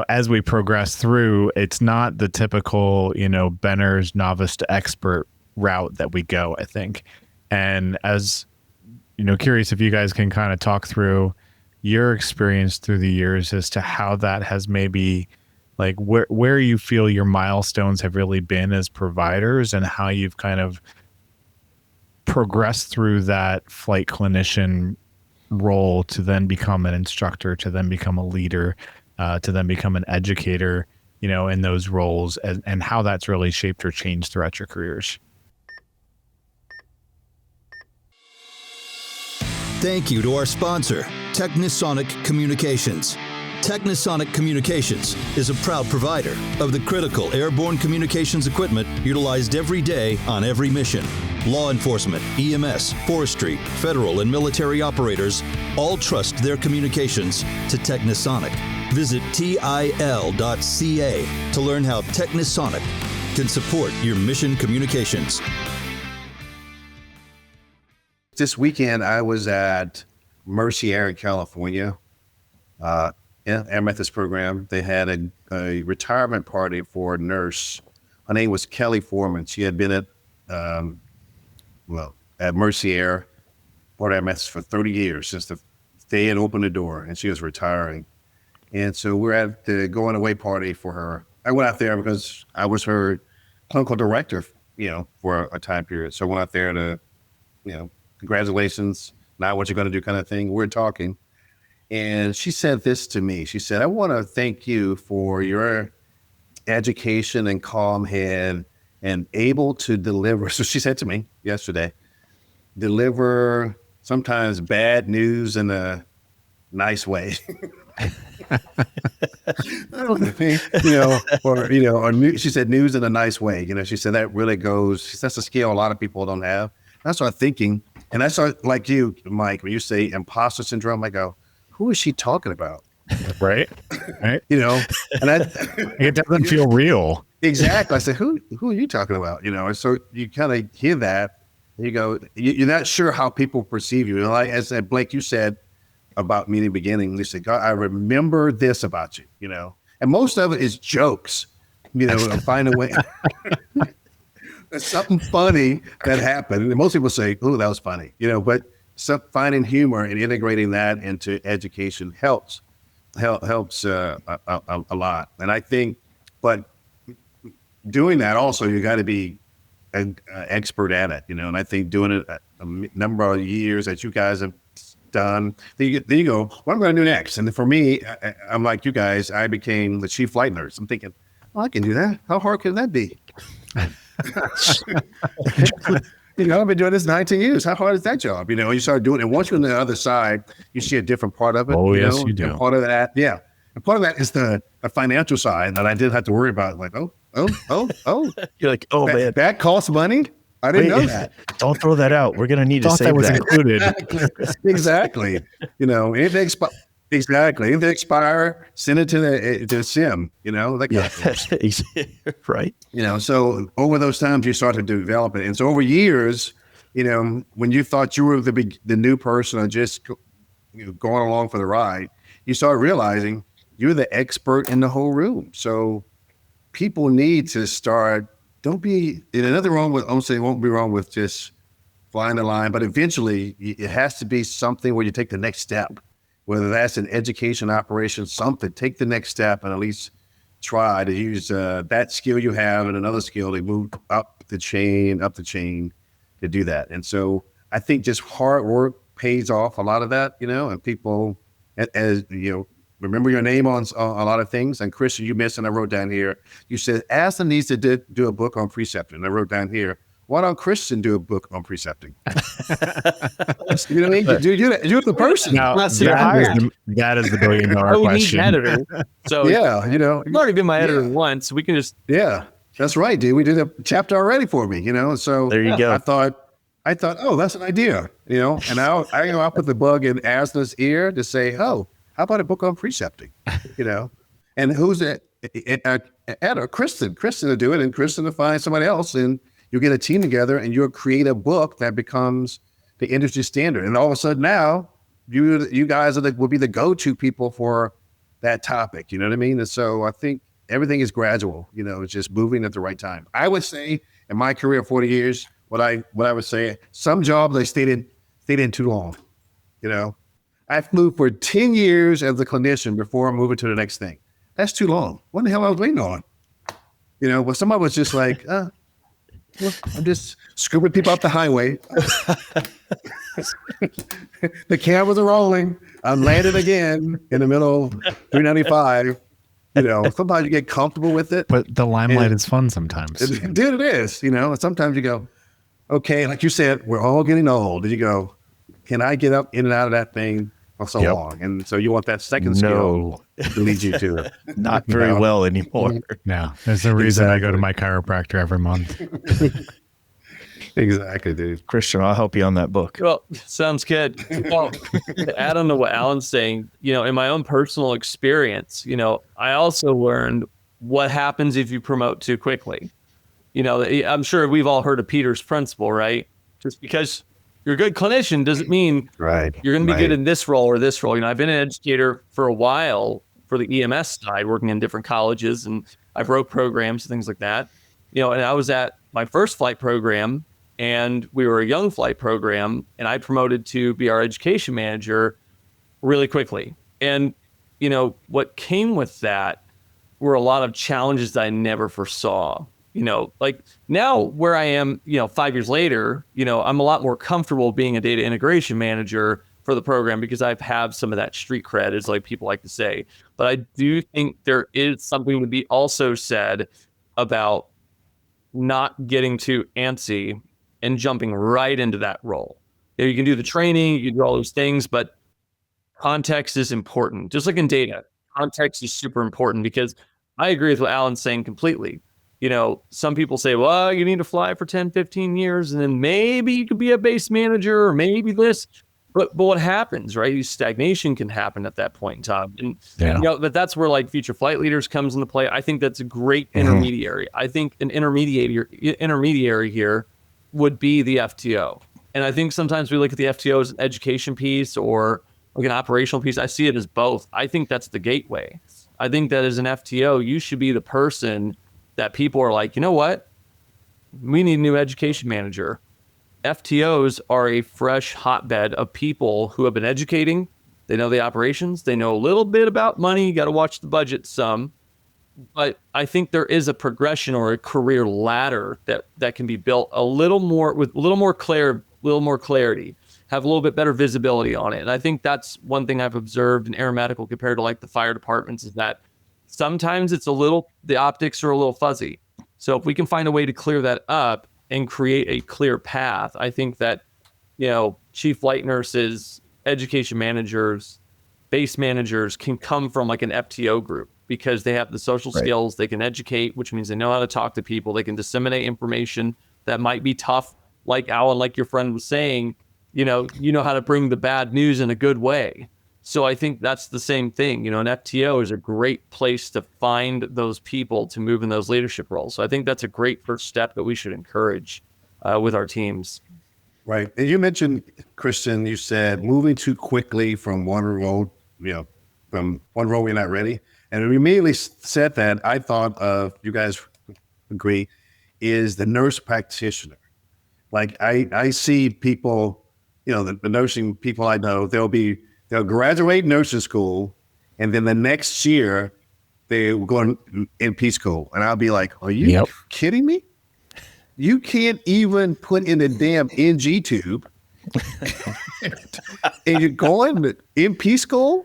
as we progress through, it's not the typical, Benner's novice to expert route that we go, I think. And as, curious if you guys can kind of talk through your experience through the years as to how that has maybe like where you feel your milestones have really been as providers and how you've kind of progressed through that flight clinician role to then become an instructor, to then become a leader, to then become an educator, in those roles, and how that's really shaped or changed throughout your careers. Thank you to our sponsor, Technisonic Communications. Technisonic Communications is a proud provider of the critical airborne communications equipment utilized every day on every mission. Law enforcement, EMS, forestry, federal and military operators all trust their communications to Technisonic. Visit TIL.ca to learn how Technisonic can support your mission communications. This weekend, I was at Mercier in California, Air Methods program. They had a retirement party for a nurse. Her name was Kelly Foreman. She had been at Mercier, part of Air Methods for 30 years since they had opened the door, and she was retiring. And so we're at the going away party for her. I went out there because I was her clinical director, for a time period. So I went out there to, congratulations, not what you're going to do kind of thing. We're talking. And she said this to me. She said, I want to thank you for your education and calm head and able to deliver. So she said to me yesterday, deliver sometimes bad news in a nice way. She said news in a nice way. She said that really goes, that's a skill a lot of people don't have. And I started thinking, and I started like you, Mike, when you say imposter syndrome, I go, who is she talking about? Right. And it doesn't feel real. Exactly. I said, who are you talking about? And so you kind of hear that, and you go, you're not sure how people perceive you. Like as Blake, you said about me in the beginning, you said, God, I remember this about you, and most of it is jokes, find a way. There's something funny that happened. And most people say, oh, that was funny, but finding humor and integrating that into education helps a lot. And I think, but doing that also, you got to be an expert at it, and I think doing it a number of years that you guys have done, then you go, what am I going to do next? And for me, I'm like you guys, I became the chief flight nurse. I'm thinking, I can do that. How hard can that be? I've been doing this 19 years. How hard is that job? You start doing it. And once you're on the other side, you see a different part of it. Oh, yes, you do. And part of that, yeah. And part of that is the financial side that I didn't have to worry about. Like, oh. You're like, oh, man. That costs money? I didn't know that. Don't throw that out. We're going to need to Thought save that was that. included. Exactly. Anything exactly. Anything expire, send it to SIM, Right. So over those times you start to develop it. And so over years, when you thought you were the new person or just going along for the ride, you start realizing you're the expert in the whole room. So people need to start, don't be, nothing wrong with, I'm saying it won't be wrong with just flying the line, but eventually it has to be something where you take the next step, whether that's an education operation, something, take the next step and at least try to use that skill you have and another skill to move up the chain to do that. And so I think just hard work pays off a lot of that, and people, as remember your name on a lot of things. And Christian, you mentioned, I wrote down here, you said, Aslan needs to do a book on precepting. I wrote down here, why don't Christian do a book on precepting? You know what I mean? You're the person. Now, Not super hired. that is the $1 billion Oh, we need question. an editor. So Yeah, you've already been my editor once. We can just yeah, that's right, dude. We did a chapter already for me, So There you go. I thought, oh, that's an idea, and I'll put the bug in Aslan's ear to say, oh, how about a book on precepting, and who's it? Editor, Kristen to do it, and Kristen to find somebody else, and you get a team together and you'll create a book that becomes the industry standard. And all of a sudden now you guys will be the go-to people for that topic. You know what I mean? And so I think everything is gradual, it's just moving at the right time. I would say in my career, 40 years, what I would say, some jobs I stayed in too long. I flew for 10 years as a clinician before moving to the next thing. That's too long. What the hell I was waiting on? Well, somebody was just like, I'm just scooping people off the highway. The cameras are rolling. I'm landing again in the middle of 395. Sometimes you get comfortable with it. But the limelight is fun sometimes. Dude, it is. And sometimes you go, okay, like you said, we're all getting old. And you go, can I get up in and out of that thing for so long? And so you want that second skill to lead you to it. Not very well anymore. No, there's a reason I go to my chiropractor every month. Exactly, dude. Christian, I'll help you on that book. Well, sounds good. Well, to add on to what Alan's saying, in my own personal experience, I also learned what happens if you promote too quickly. I'm sure we've all heard of Peter's principle, right? Just because you're a good clinician doesn't mean you're going to be good in this role or this role. I've been an educator for a while for the EMS side, working in different colleges, and I've wrote programs and things like that. And I was at my first flight program, and we were a young flight program, and I promoted to be our education manager really quickly. And, what came with that were a lot of challenges that I never foresaw. Like now where I am, 5 years later, I'm a lot more comfortable being a data integration manager for the program because I've had some of that street cred, as like people like to say. But I do think there is something to be also said about not getting too antsy and jumping right into that role. You can do the training, you can do all those things, but context is important. Just like in data, context is super important because I agree with what Alan's saying completely. Some people say, well, you need to fly for 10, 15 years, and then maybe you could be a base manager or maybe this. But what happens, right? Stagnation can happen at that point in time. And, but that's where like future flight leaders comes into play. I think that's a great intermediary. I think an intermediary here would be the FTO. And I think sometimes we look at the FTO as an education piece or like an operational piece. I see it as both. I think that's the gateway. I think that as an FTO, you should be the person that people are like, you know what? We need a new education manager. FTOs are a fresh hotbed of people who have been educating. They know the operations. They know a little bit about money. You got to watch the budget some. But I think there is a progression or a career ladder that can be built a little more with a little more clarity, have a little bit better visibility on it. And I think that's one thing I've observed in aeronautical compared to like the fire departments is that sometimes the optics are a little fuzzy. So if we can find a way to clear that up, and create a clear path. I think that, chief flight nurses, education managers, base managers can come from like an FTO group because they have the social skills, they can educate, which means they know how to talk to people, they can disseminate information that might be tough. Like Alan, like your friend was saying, you know how to bring the bad news in a good way. So I think that's the same thing. An FTO is a great place to find those people to move in those leadership roles. So I think that's a great first step that we should encourage with our teams. Right. And you mentioned, Christian, you said moving too quickly from one role, from one role we're not ready. And we immediately said that, I thought of, you guys agree, is the nurse practitioner. Like I see people, the nursing people I know, they'll graduate nursing school, and then the next year they're going NP school. And I'll be like, are you kidding me? You can't even put in a damn NG tube and you're going to NP school,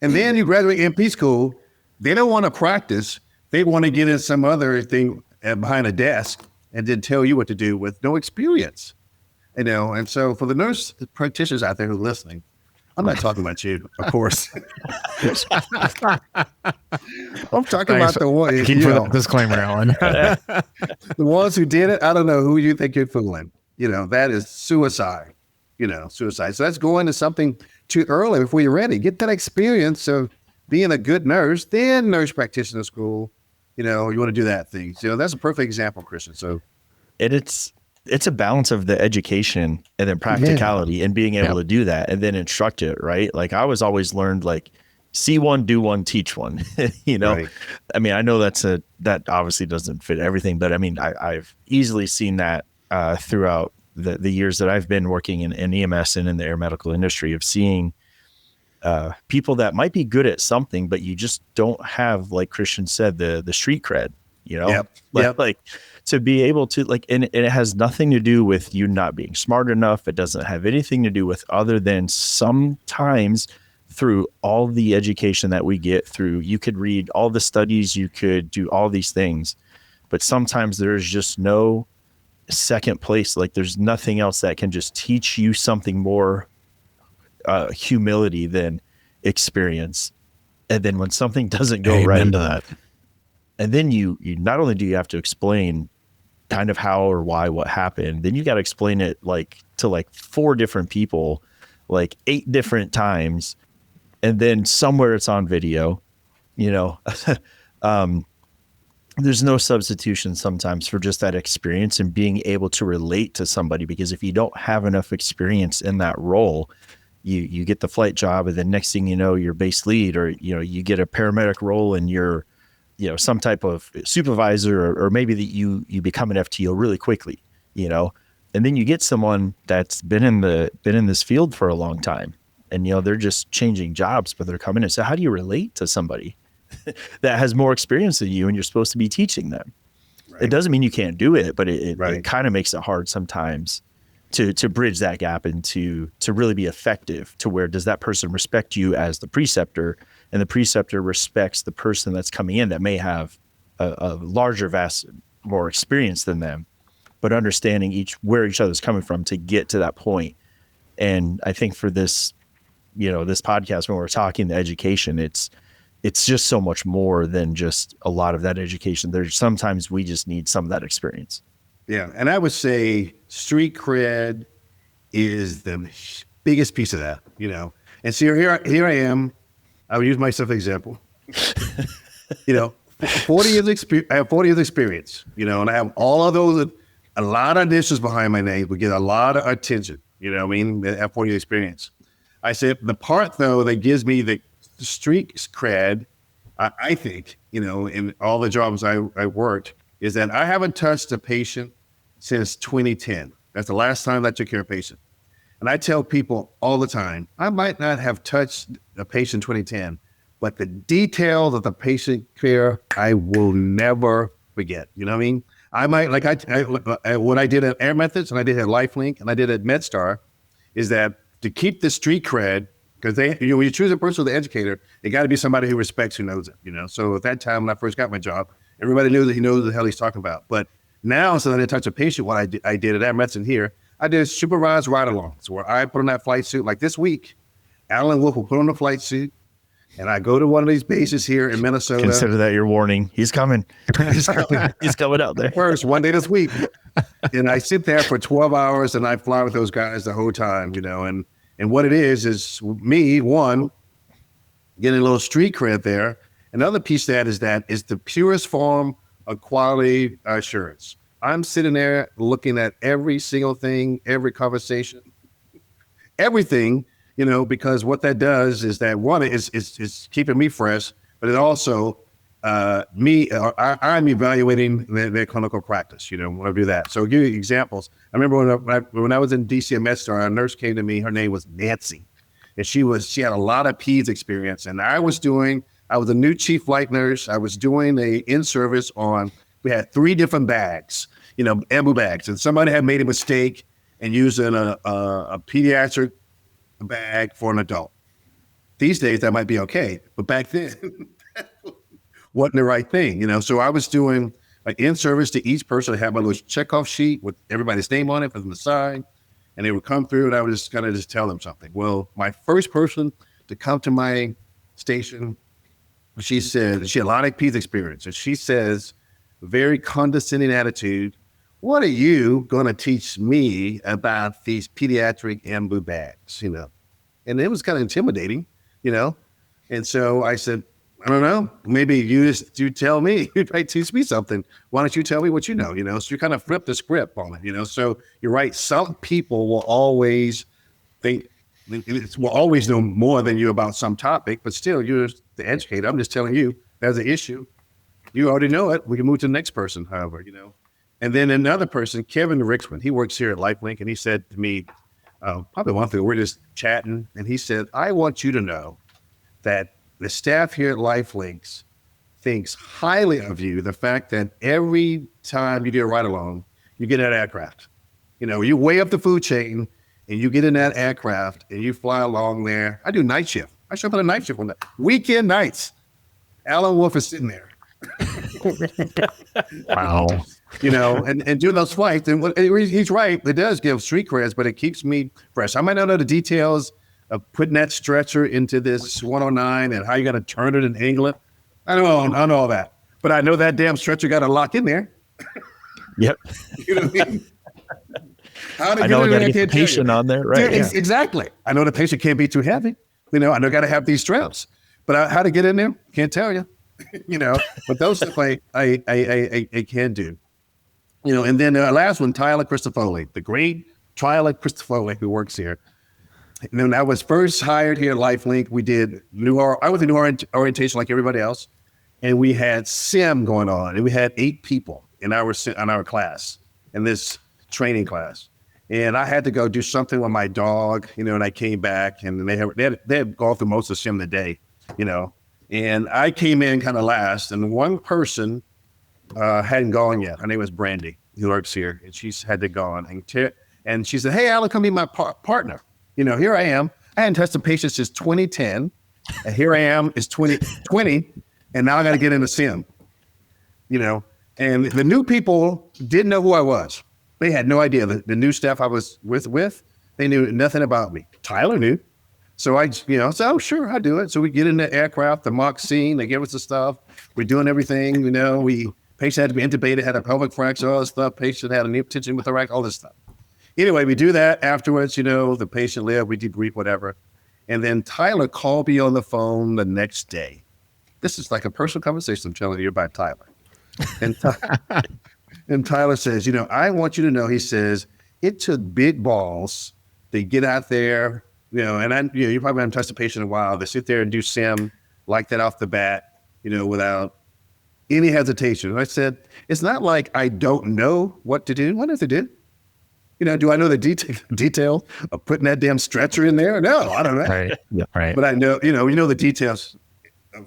and then you graduate NP school. They don't want to practice. They want to get in some other thing behind a desk and then tell you what to do with no experience. And so for the nurse practitioners out there who are listening, I'm not talking about you, of course. I'm talking about the one. Keep for that disclaimer, Alan. The ones who did it, I don't know who you think you're fooling. That is suicide. Suicide. So that's going to something too early before you're ready. Get that experience of being a good nurse, then nurse practitioner school. You want to do that thing. So that's a perfect example, Christian. So, and it's a balance of the education and then practicality and being able to do that and then instruct it, right? Like I was always learned like see one, do one, teach one, Right. I mean, I know that obviously doesn't fit everything, but I mean, I've easily seen that throughout the years that I've been working in EMS and in the air medical industry of seeing people that might be good at something, but you just don't have, like Christian said, the street cred, like to be able to and it has nothing to do with you not being smart enough. It doesn't have anything to do with other than sometimes through all the education that we get through, you could read all the studies, you could do all these things, but sometimes there's just no second place. Like there's nothing else that can just teach you something more humility than experience. And then when something doesn't go right into that, and then you not only do you have to explain kind of how or why what happened, then you got to explain it to 4 different people, 8 different times, and then somewhere it's on video. There's no substitution sometimes for just that experience and being able to relate to somebody, because if you don't have enough experience in that role, you get the flight job, and then next thing you know, you're base lead, or you get a paramedic role and you're some type of supervisor, or maybe that you become an FTO really quickly, and then you get someone that's been in this field for a long time, and they're just changing jobs, but they're coming in. So how do you relate to somebody that has more experience than you and you're supposed to be teaching them? Right. It doesn't mean you can't do it, but it kind of makes it hard sometimes to bridge that gap and to really be effective, to where does that person respect you as the preceptor, and the preceptor respects the person that's coming in that may have a larger, vast, more experience than them, but understanding where each other's coming from to get to that point. And I think for this, this podcast, when we're talking the education, it's just so much more than just a lot of that education. There's sometimes we just need some of that experience. Yeah. And I would say street cred is the biggest piece of that, And so here I am. I would use myself as an example. 40 years experience. I have 40 years experience, and I have all of those, a lot of dishes behind my name. We get a lot of attention, I have 40 years experience. I said the part though that gives me the street cred, I think, in all the jobs I worked, is that I haven't touched a patient since 2010. That's the last time I took care of a patient. And I tell people all the time, I might not have touched a patient in 2010, but the details of the patient care, I will never forget. You know what I mean? I might, what I did at Air Methods, and I did at LifeLink, and I did at MedStar, is that to keep the street cred, because when you choose a person with an educator, they got to be somebody who respects, who knows it, So at that time, when I first got my job, everybody knew that he knows what the hell he's talking about. But Now, instead of touch a patient, what I did at that medicine here, I did supervised ride-alongs where I put on that flight suit. Like this week, Alan Wolfe will put on the flight suit, and I go to one of these bases here in Minnesota. Consider that your warning. He's coming. He's coming out there. First, one day this week. And I sit there for 12 hours and I fly with those guys the whole time, and what it is me, one, getting a little street cred there. Another piece of that is the purest form of quality assurance. I'm sitting there looking at every single thing, every conversation, everything, because what that does is that one is keeping me fresh, but it also I'm evaluating their clinical practice, when I do that. So I'll give you examples. I remember when I was in DC at MedStar, a nurse came to me, her name was Nancy, and she had a lot of peds experience. And I was a new chief flight nurse. I was doing a in-service we had 3 different bags, ambu bags, and somebody had made a mistake and using a pediatric bag for an adult. These days that might be okay, but back then wasn't the right thing, So I was doing an in-service to each person. I had my little checkoff sheet with everybody's name on it from the side, and they would come through, and I would just kind of tell them something. Well, my first person to come to my station, she said she had a lot of peds experience, and she says, very condescending attitude, "What are you going to teach me about these pediatric ambu bags?" And it was kind of intimidating, And so I said, "I don't know. Maybe you tell me. You try to teach me something. Why don't you tell me what you know?" So you kind of flip the script on it. So you're right. Some people will always will always know more than you about some topic, but still, you're the educator. I'm just telling you, there's an issue. You already know it. We can move to the next person, however, And then another person, Kevin Ricksman, he works here at LifeLink, and he said to me, probably one thing, we're just chatting, and he said, "I want you to know that the staff here at LifeLinks thinks highly of you, the fact that every time you do a ride-along, you get in that aircraft. You way up the food chain, and you get in that aircraft, and you fly along there. I do night shift. I show up on a night shift one day. Weekend nights. Alan Wolfe is sitting there. Wow. And doing those flights. And he's right. It does give street creds, but it keeps me fresh. I might not know the details of putting that stretcher into this 109 and how you got to turn it and angle it. I know all that. But I know that damn stretcher got to lock in there. Yep. You know what I mean? I know I got to get the patient on there, right? Yeah. Exactly. I know the patient can't be too heavy. I know I got to have these straps. But how to get in there, can't tell you. But those stuff I can do. And then the last one, Tyler Christofoli, the great Tyler Christofoli, who works here. And when I was first hired here at LifeLink, I was in new orientation like everybody else, and we had sim going on, and we had 8 people in our class, in this training class. And I had to go do something with my dog, and I came back, and they had gone through most of sim the day, And I came in kind of last, and one person hadn't gone yet. Her name was Brandy, who works here, and she's had to go on. And she said, "Hey, Alan, come be my partner. Here I am. I hadn't touched a patient since 2010, and here I am, it's 2020, and now I got to get into sim." And the new people didn't know who I was. They had no idea. The new staff I was with, they knew nothing about me. Tyler knew. So I said, "Oh, sure, I'll do it." So we get in the aircraft, the mock scene, they give us the stuff. We're doing everything, patient had to be intubated, had a pelvic fracture, all this stuff. Patient had a knee tension with a rack, all this stuff. Anyway, we do that afterwards, the patient lived, we debrief, whatever. And then Tyler called me on the phone the next day. This is like a personal conversation I'm telling you about Tyler. And Tyler says, "I want you to know," he says, "it took big balls to get out there, and you probably haven't touched a patient in a while, to sit there and do sim like that off the bat, without any hesitation." And I said, "It's not like I don't know what to do. What do I have to do? Do I know the detail of putting that damn stretcher in there? No, I don't know." Right. Yeah. Right. But I know, the details of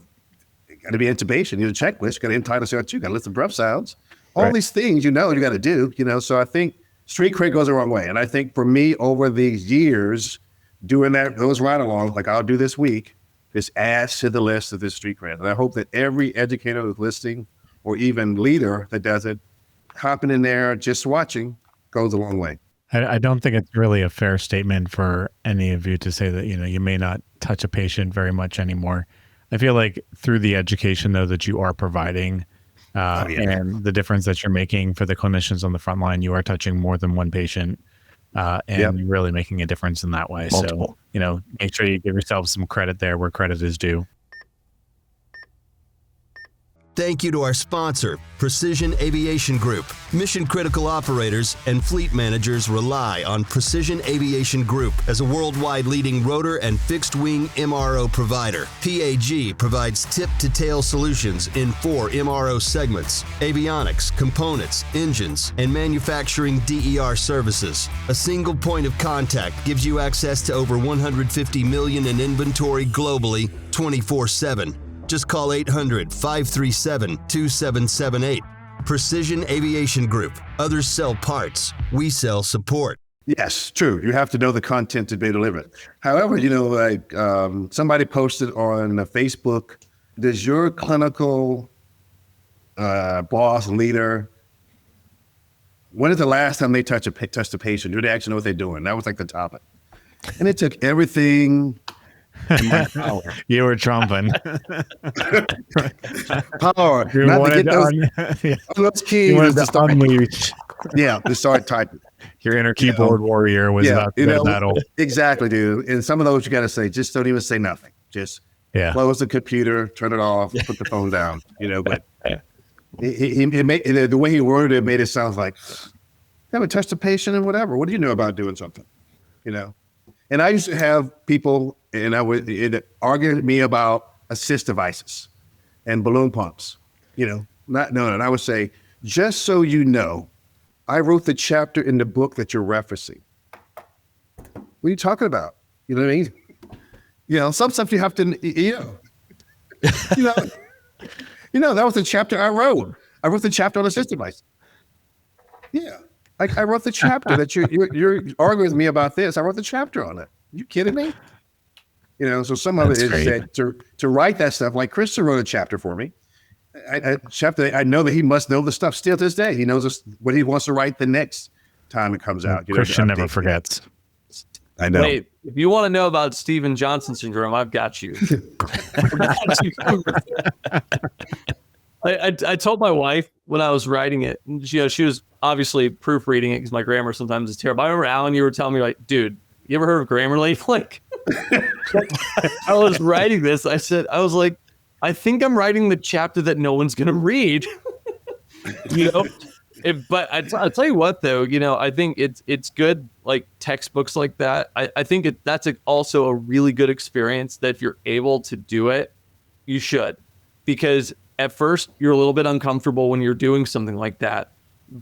got to be intubation, a checklist, got to entitle CO2, got to list the breath sounds, all these things, you got to do, So I think street cred goes the wrong way. And I think for me, over these years, doing those ride-alongs, like I'll do this week, this adds to the list of this street cred. And I hope that every educator who's listening, or even leader that does it, hopping in there, just watching goes a long way. I don't think it's really a fair statement for any of you to say that, you may not touch a patient very much anymore. I feel like through the education, though, that you are providing and the difference that you're making for the clinicians on the front line, you are touching more than one patient and really making a difference in that way. Multiple. So, make sure you give yourself some credit there where credit is due. Thank you to our sponsor, Precision Aviation Group. Mission critical operators and fleet managers rely on Precision Aviation Group as a worldwide leading rotor and fixed wing MRO provider. PAG provides tip-to-tail solutions in 4 MRO segments: avionics, components, engines, and manufacturing DER services. A single point of contact gives you access to over 150 million in inventory globally, 24/7. Just call 800-537-2778. Precision Aviation Group. Others sell parts. We sell support. Yes, true. You have to know the content to be delivered. However, somebody posted on Facebook, does your clinical boss, leader, when is the last time they touched a patient? Do they actually know what they're doing? That was like the topic. And it took everything... You were trumping. Power. You Not to wanted get those, those keys. You wanted to to start, unleash. to start typing. Your inner keyboard warrior was about to go to battle. Exactly, dude. And some of those you got to say, just don't even say nothing. Just close the computer, turn it off, put the phone down. But it made, the way he worded it made it sound like, haven't touched a patient and whatever. What do you know about doing something? And I used to have people, and it argued with me about assist devices and balloon pumps, not knowing. And I would say, just so you know, I wrote the chapter in the book that you're referencing. What are you talking about? You know what I mean? Some stuff you have to, that was the chapter I wrote. I wrote the chapter on assist device. Yeah. I wrote the chapter that you're arguing with me about this. I wrote the chapter on it. Are you kidding me? So some of it is said to write that stuff. Like Krista wrote a chapter for me. I know that he must know the stuff still to this day. He knows what he wants to write the next time it comes out. Christian never forgets. I know. Wait, if you want to know about Steven Johnson syndrome, I've got you. I told my wife when I was writing it, she was obviously proofreading it because my grammar sometimes is terrible. I remember, Alan, you were telling me, like, dude, you ever heard of Grammarly? Like, I was writing this. I was like, I think I'm writing the chapter that no one's going to read. But I'll tell you what, though, I think it's good, like textbooks like that. I think that's also a really good experience that if you're able to do it, you should. Because at first, you're a little bit uncomfortable when you're doing something like that.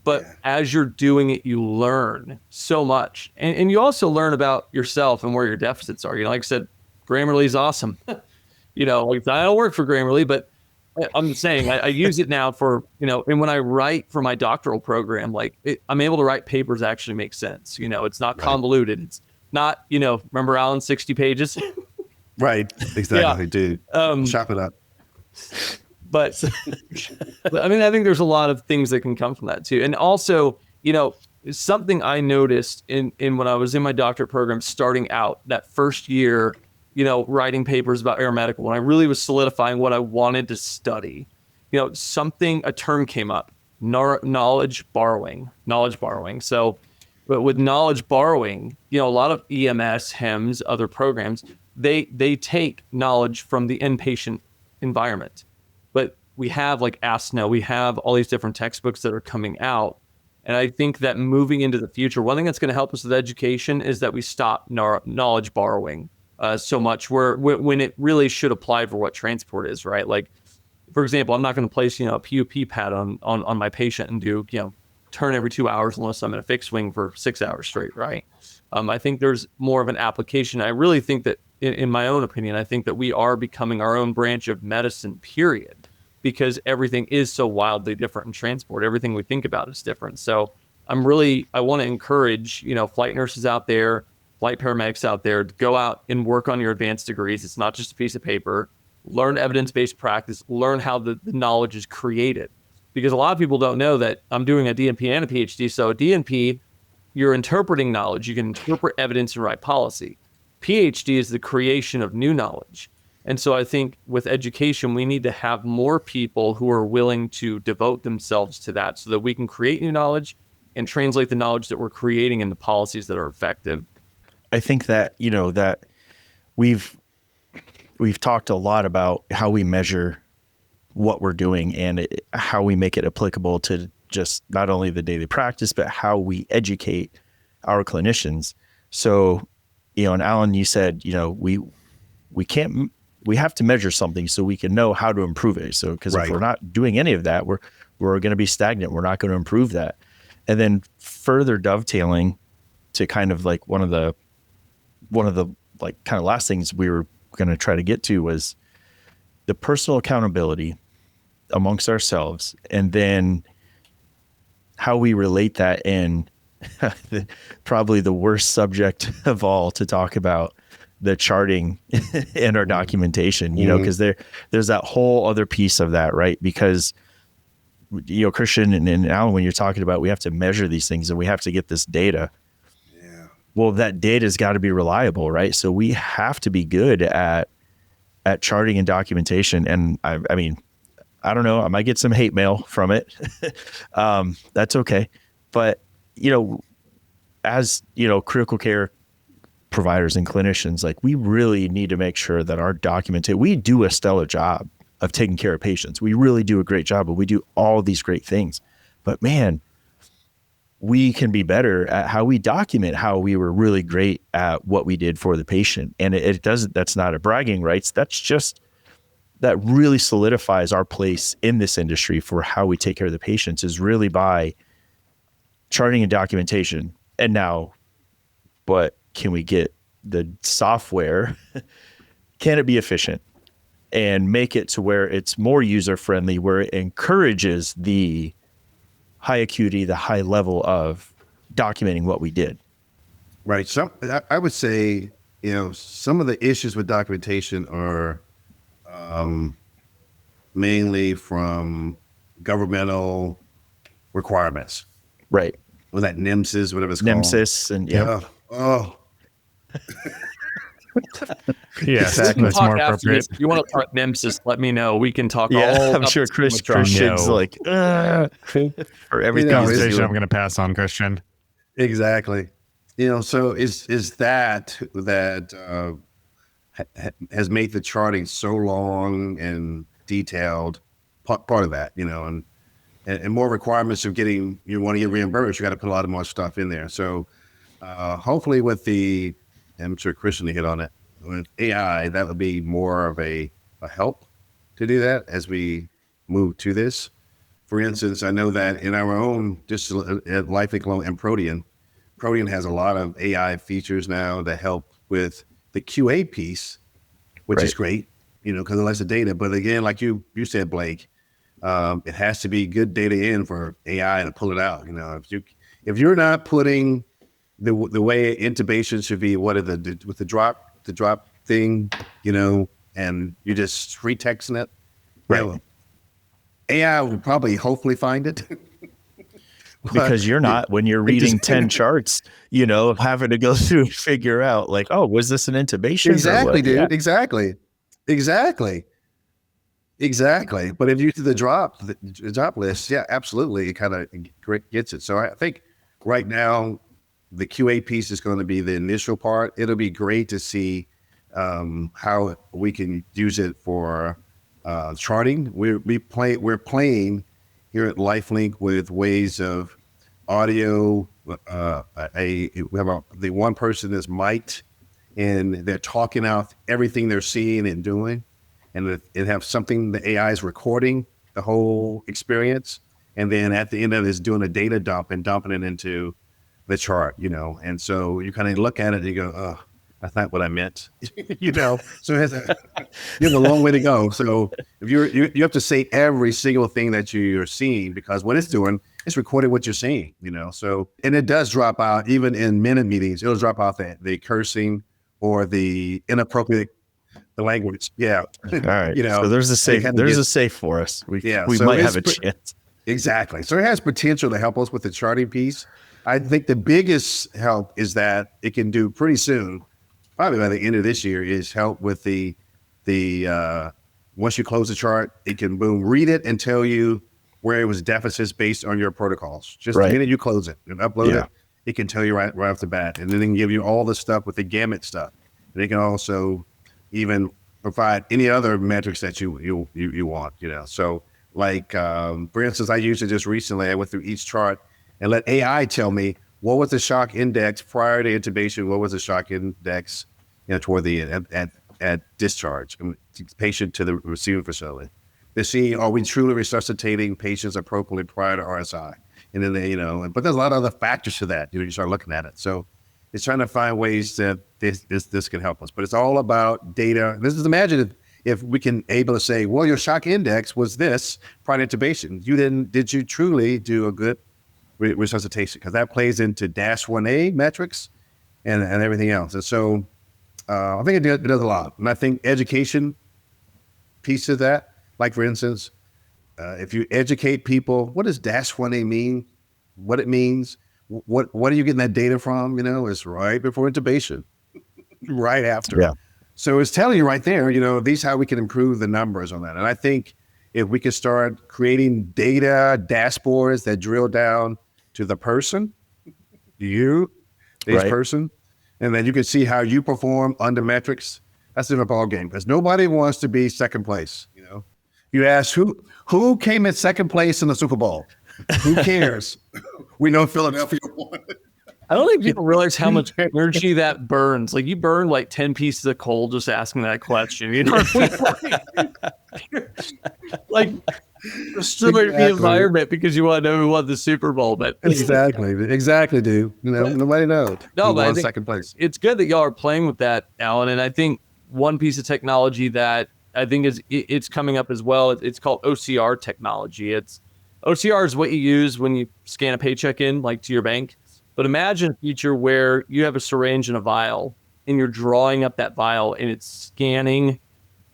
But as you're doing it, you learn so much. And you also learn about yourself and where your deficits are. Like I said, Grammarly is awesome. Like I don't work for Grammarly, but I'm saying I use it now for, and when I write for my doctoral program, I'm able to write papers that actually make sense. It's not convoluted. It's not, remember Alan, 60 pages? Right. Exactly, dude. Chop it up. But I think there's a lot of things that can come from that too. And also, something I noticed in when I was in my doctorate program, starting out that first year, writing papers about aeromedical, when I really was solidifying what I wanted to study, a term came up, knowledge borrowing. So, but with knowledge borrowing, a lot of EMS, HEMS, other programs, they take knowledge from the inpatient environment. But we have like ASNA, we have all these different textbooks that are coming out. And I think that moving into the future, one thing that's going to help us with education is that we stop knowledge borrowing so much when it really should apply for what transport is, right? Like, for example, I'm not going to place, a PUP pad on my patient and do, turn every 2 hours unless I'm in a fixed wing for 6 hours straight, right? I think there's more of an application. I really think that, in my own opinion, I think that we are becoming our own branch of medicine, period, because everything is so wildly different in transport. Everything we think about is different. So I want to encourage, flight nurses out there, flight paramedics out there, to go out and work on your advanced degrees. It's not just a piece of paper. Learn evidence-based practice. Learn how the knowledge is created. because a lot of people don't know that I'm doing a DNP and a PhD. So a DNP, you're interpreting knowledge. You can interpret evidence and write policy. PhD is the creation of new knowledge. And so I think with education, we need to have more people who are willing to devote themselves to that so that we can create new knowledge and translate the knowledge that we're creating into policies that are effective. I think that, that we've talked a lot about how we measure what we're doing and how we make it applicable to just not only the daily practice, but how we educate our clinicians. So, and Alan, you said, we have to measure something so we can know how to improve it. So, because if we're not doing any of that, we're going to be stagnant. We're not going to improve that. And then further dovetailing to kind of like one of the like kind of last things we were going to try to get to was the personal accountability amongst ourselves, and then how we relate that in probably the worst subject of all to talk about, the charting and our documentation, because there's that whole other piece of that, right? Because, Christian and Alan, when you're talking about, we have to measure these things and we have to get this data. Yeah. Well, that data's got to be reliable, right? So we have to be good at charting and documentation. And I mean, I don't know, I might get some hate mail from it. That's okay. But, as, critical care providers and clinicians, like we really need to make sure that our documentation, we do a stellar job of taking care of patients. We really do a great job, but we do all these great things. But man, we can be better at how we document how we were really great at what we did for the patient. And it doesn't, that's not a bragging rights. That's just, that really solidifies our place in this industry for how we take care of the patients, is really by charting and documentation. And now, but can we get the software, can it be efficient and make it to where it's more user-friendly, where it encourages the high acuity, the high level of documenting what we did? Right. So I would say, some of the issues with documentation are mainly from governmental requirements. Right. Was that NIMSIS, whatever it's called? NIMSIS and Oh. Yes, exactly. that's more appropriate. If you want to talk NIMSIS, let me know. We can talk all I'm sure Christian's like, for every conversation I'm going to pass on, Christian. Exactly. So is that has made the charting so long and detailed part of that, and more requirements of getting, you want to get reimbursed, you got to put a lot of more stuff in there. So hopefully with I'm sure Christian hit on it, with AI, that would be more of a help to do that as we move to this. For instance, I know that in our own, just at LifeLink and Protean has a lot of AI features now that help with the QA piece, which is great, because it lets the data. But again, like you said, Blake, it has to be good data in for AI to pull it out. If you're not putting the way intubation should be, with the drop thing, and you're just free texting it, right? AI will probably hopefully find it. Because you're not, when you're reading 10 charts, having to go through and figure out like, oh, was this an intubation? Exactly, dude. Yeah. Exactly. But if you do the drop list, yeah, absolutely. It kind of gets it. So I think right now the QA piece is going to be the initial part. It'll be great to see how we can use it for charting. We're playing here at LifeLink with ways of audio. We have the one person is mic'd, and they're talking out everything they're seeing and doing, and it have something the AI is recording the whole experience, and then at the end of it is doing a data dump and dumping it into the chart, and so you kind of look at it and you go, oh, that's not what I meant, so you have a long way to go. So if you have to say every single thing that you're seeing, because what it's doing, it's recording what you're seeing, so, and it does drop out even in minute meetings. It'll drop out the cursing or the inappropriate language. Yeah. All right. So there's a safe for us. We might have a chance. Exactly. So it has potential to help us with the charting piece. I think the biggest help is that it can do pretty soon, probably by the end of this year, is help with the once you close the chart, it can boom, read it and tell you where it was deficits based on your protocols. Just the minute you close it and upload it, it can tell you right off the bat. And then it can give you all the stuff with the gamut stuff. And it can also even provide any other metrics that you want, So like, for instance, I used it just recently. I went through each chart and let AI tell me what was the shock index prior to intubation, what was the shock index toward the end at discharge, patient to the receiving facility. To see, are we truly resuscitating patients appropriately prior to RSI? And then but there's a lot of other factors to that. You start looking at it. So it's trying to find ways that this can help us. But it's all about data. This is, imagine if we can able to say, well, your shock index was this prior to intubation. Did you truly do a good resuscitation? Because that plays into -1A metrics and everything else. And so I think it does a lot. And I think education piece of that, like for instance, if you educate people, what does -1A mean? What it means? What are you getting that data from? It's right before intubation, right after. Yeah. So it's telling you right there, these how we can improve the numbers on that. And I think if we can start creating data dashboards that drill down to the person, person, and then you can see how you perform under metrics, that's a different ball game, because nobody wants to be second place. You ask who came in second place in the Super Bowl? Who cares? We know Philadelphia won. I don't think people realize how much energy that burns. Like, you burn like 10 pieces of coal just asking that question. Like, destroy the environment because you want to know who won the Super Bowl. But exactly, dude. Nobody knows. No, but I think second place. It's good that y'all are playing with that, Alan. And I think one piece of technology that I think it's coming up as well. It's called OCR technology. OCR is what you use when you scan a paycheck in, like to your bank. But imagine a feature where you have a syringe and a vial, and you're drawing up that vial, and it's scanning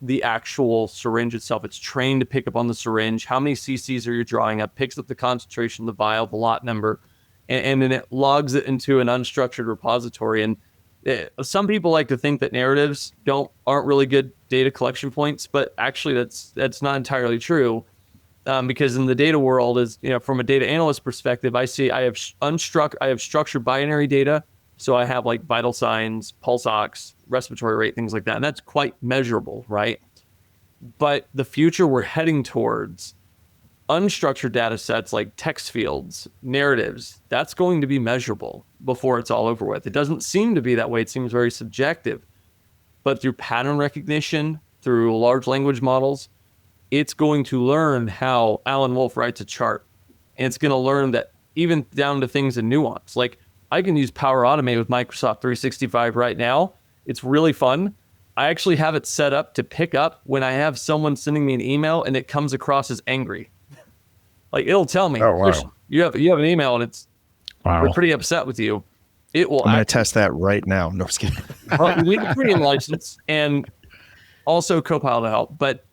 the actual syringe itself. It's trained to pick up on the syringe. How many cc's are you drawing up? Picks up the concentration of the vial, the lot number, and then it logs it into an unstructured repository. And some people like to think that narratives aren't really good data collection points, but actually that's not entirely true. Because in the data world, from a data analyst perspective, I have structured binary data. So I have like vital signs, pulse ox, respiratory rate, things like that. And that's quite measurable, right? But the future we're heading towards, unstructured data sets like text fields, narratives, that's going to be measurable before it's all over with. It doesn't seem to be that way. It seems very subjective. But through pattern recognition, through large language models, it's going to learn how Alan Wolfe writes a chart. And it's going to learn that even down to things in nuance. Like, I can use Power Automate with Microsoft 365 right now. It's really fun. I actually have it set up to pick up when I have someone sending me an email and it comes across as angry. Like, it'll tell me, oh, wow. you have an email and we're pretty upset with you. It will. I'm going to test that right now. No, just kidding. Well, we need a premium license and also Copilot to help. But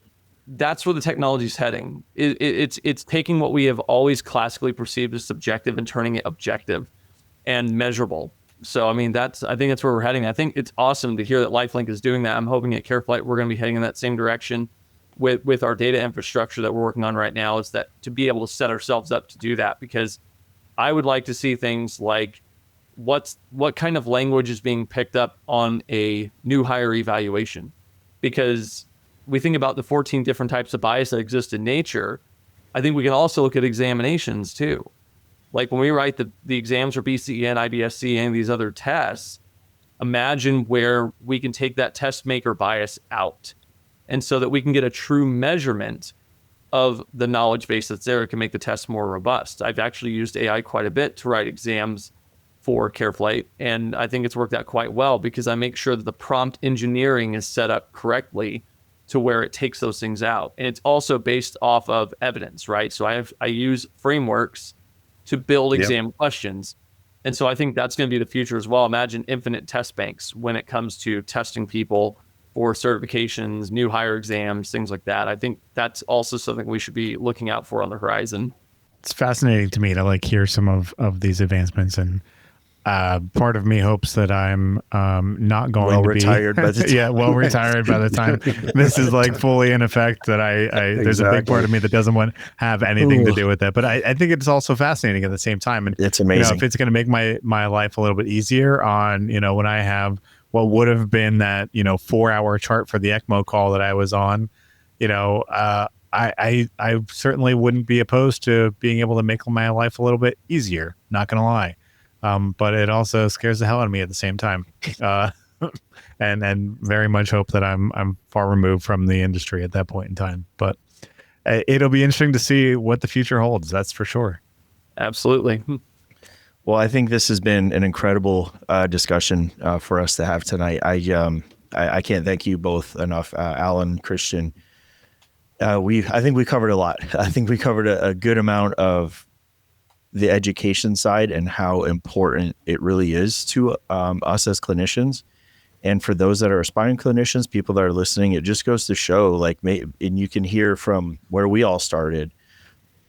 that's where the technology is heading. It's taking what we have always classically perceived as subjective and turning it objective and measurable. So, I think that's where we're heading. I think it's awesome to hear that LifeLink is doing that. I'm hoping at CareFlight we're going to be heading in that same direction with our data infrastructure that we're working on right now, is that to be able to set ourselves up to do that, because I would like to see things like what kind of language is being picked up on a new hire evaluation, because we think about the 14 different types of bias that exist in nature. I think we can also look at examinations too. Like when we write the exams for BCEN, IBSC, and these other tests, imagine where we can take that test maker bias out. And so that we can get a true measurement of the knowledge base that's there. It can make the test more robust. I've actually used AI quite a bit to write exams for CareFlight, and I think it's worked out quite well because I make sure that the prompt engineering is set up correctly to where it takes those things out. And it's also based off of evidence, right? So I use frameworks to build exam questions. And so I think that's going to be the future as well. Imagine infinite test banks when it comes to testing people for certifications, new hire exams, things like that. I think that's also something we should be looking out for on the horizon. it's fascinating to me to like hear some of these advancements, and part of me hopes that I'm not going to be retired by the time. well retired by the time this is like fully in effect. That I there's a big part of me that doesn't want to have anything to do with that. But I think it's also fascinating at the same time, and it's amazing. If it's going to make my life a little bit easier on when I have what would have been that 4-hour chart for the ECMO call that I was on, I certainly wouldn't be opposed to being able to make my life a little bit easier. Not going to lie. But it also scares the hell out of me at the same time, and very much hope that I'm far removed from the industry at that point in time. But it'll be interesting to see what the future holds. That's for sure. Absolutely. Well, I think this has been an incredible discussion for us to have tonight. I can't thank you both enough, Alan, Christian. I think we covered a lot. I think we covered a good amount of the education side and how important it really is to us as clinicians. And for those that are aspiring clinicians, people that are listening, it just goes to show and you can hear from where we all started,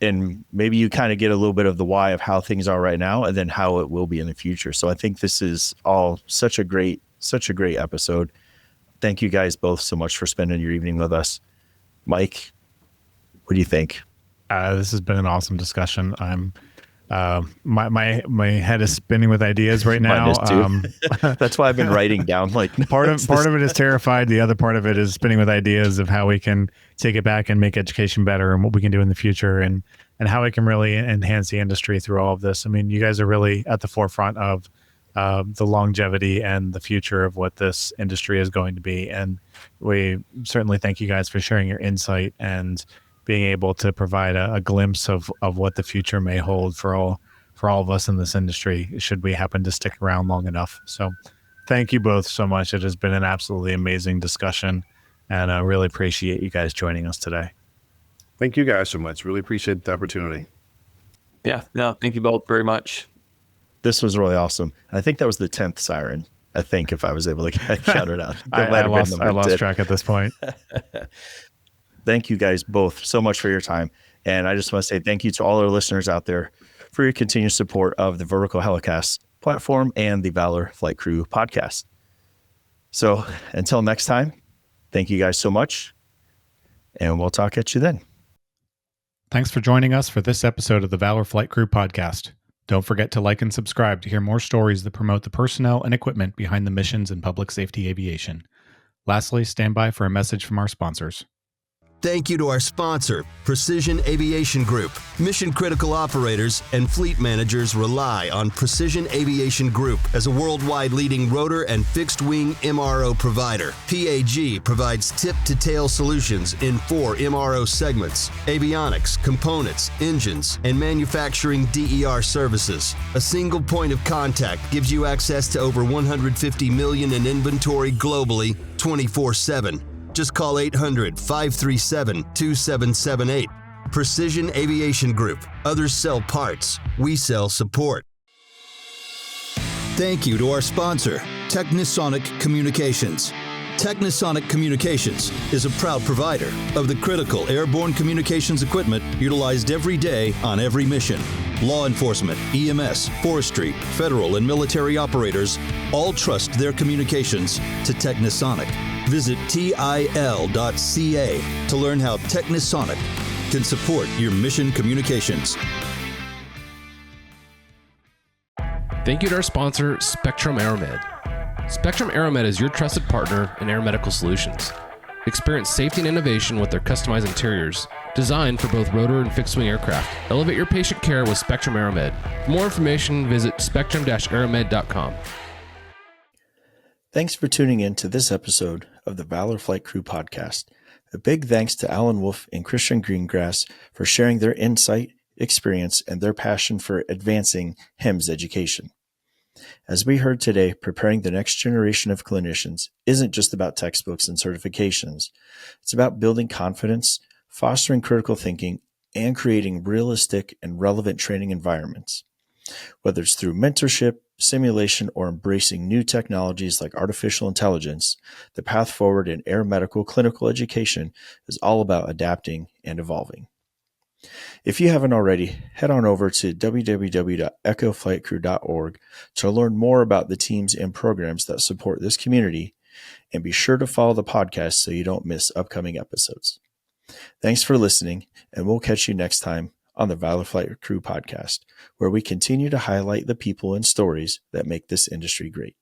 and maybe you kind of get a little bit of the why of how things are right now and then how it will be in the future. So I think this is all such a great episode. Thank you guys both so much for spending your evening with us. Mike, what do you think? This has been an awesome discussion. I'm my head is spinning with ideas right now. That's why I've been writing down part of it is terrified. The other part of it is spinning with ideas of how we can take it back and make education better, and what we can do in the future, and how we can really enhance the industry through all of this. I mean, you guys are really at the forefront of the longevity and the future of what this industry is going to be. And we certainly thank you guys for sharing your insight and being able to provide a glimpse of what the future may hold for all of us in this industry, should we happen to stick around long enough. So thank you both so much. It has been an absolutely amazing discussion, and I really appreciate you guys joining us today. Thank you guys so much. Really appreciate the opportunity. Yeah, no, thank you both very much. This was really awesome. I think that was the 10th siren. I think, if I was able to shout it out. I lost track at this point. Thank you guys both so much for your time. And I just want to say thank you to all our listeners out there for your continued support of the Vertical Helicast platform and the Valor Flight Crew podcast. So until next time, thank you guys so much, and we'll talk at you then. Thanks for joining us for this episode of the Valor Flight Crew podcast. Don't forget to like and subscribe to hear more stories that promote the personnel and equipment behind the missions in public safety aviation. Lastly, stand by for a message from our sponsors. Thank you to our sponsor, Precision Aviation Group. Mission-critical operators and fleet managers rely on Precision Aviation Group as a worldwide leading rotor and fixed-wing MRO provider. PAG provides tip-to-tail solutions in 4 MRO segments: avionics, components, engines, and manufacturing DER services. A single point of contact gives you access to over 150 million in inventory globally, 24/7. Just call 800-537-2778. Precision Aviation Group. Others sell parts. We sell support. Thank you to our sponsor, Technisonic Communications. Technisonic Communications is a proud provider of the critical airborne communications equipment utilized every day on every mission. Law enforcement, EMS, forestry, federal and military operators all trust their communications to Technisonic. Visit TIL.ca to learn how Technisonic can support your mission communications. Thank you to our sponsor, Spectrum AeroMed. Spectrum AeroMed is your trusted partner in air medical solutions. Experience safety and innovation with their customized interiors, designed for both rotor and fixed-wing aircraft. Elevate your patient care with Spectrum AeroMed. For more information, visit spectrum-aeromed.com. Thanks for tuning in to this episode of the Valor Flight Crew podcast. A big thanks to Alan Wolfe and Christian Greengrass for sharing their insight, experience, and their passion for advancing HEMS education. As we heard today, preparing the next generation of clinicians isn't just about textbooks and certifications. It's about building confidence, fostering critical thinking, and creating realistic and relevant training environments. Whether it's through mentorship, simulation, or embracing new technologies like artificial intelligence, the path forward in air medical clinical education is all about adapting and evolving. If you haven't already, head on over to www.echoflightcrew.org to learn more about the teams and programs that support this community, and be sure to follow the podcast so you don't miss upcoming episodes. Thanks for listening, and we'll catch you next time on the Valor Flight Crew Podcast, where we continue to highlight the people and stories that make this industry great.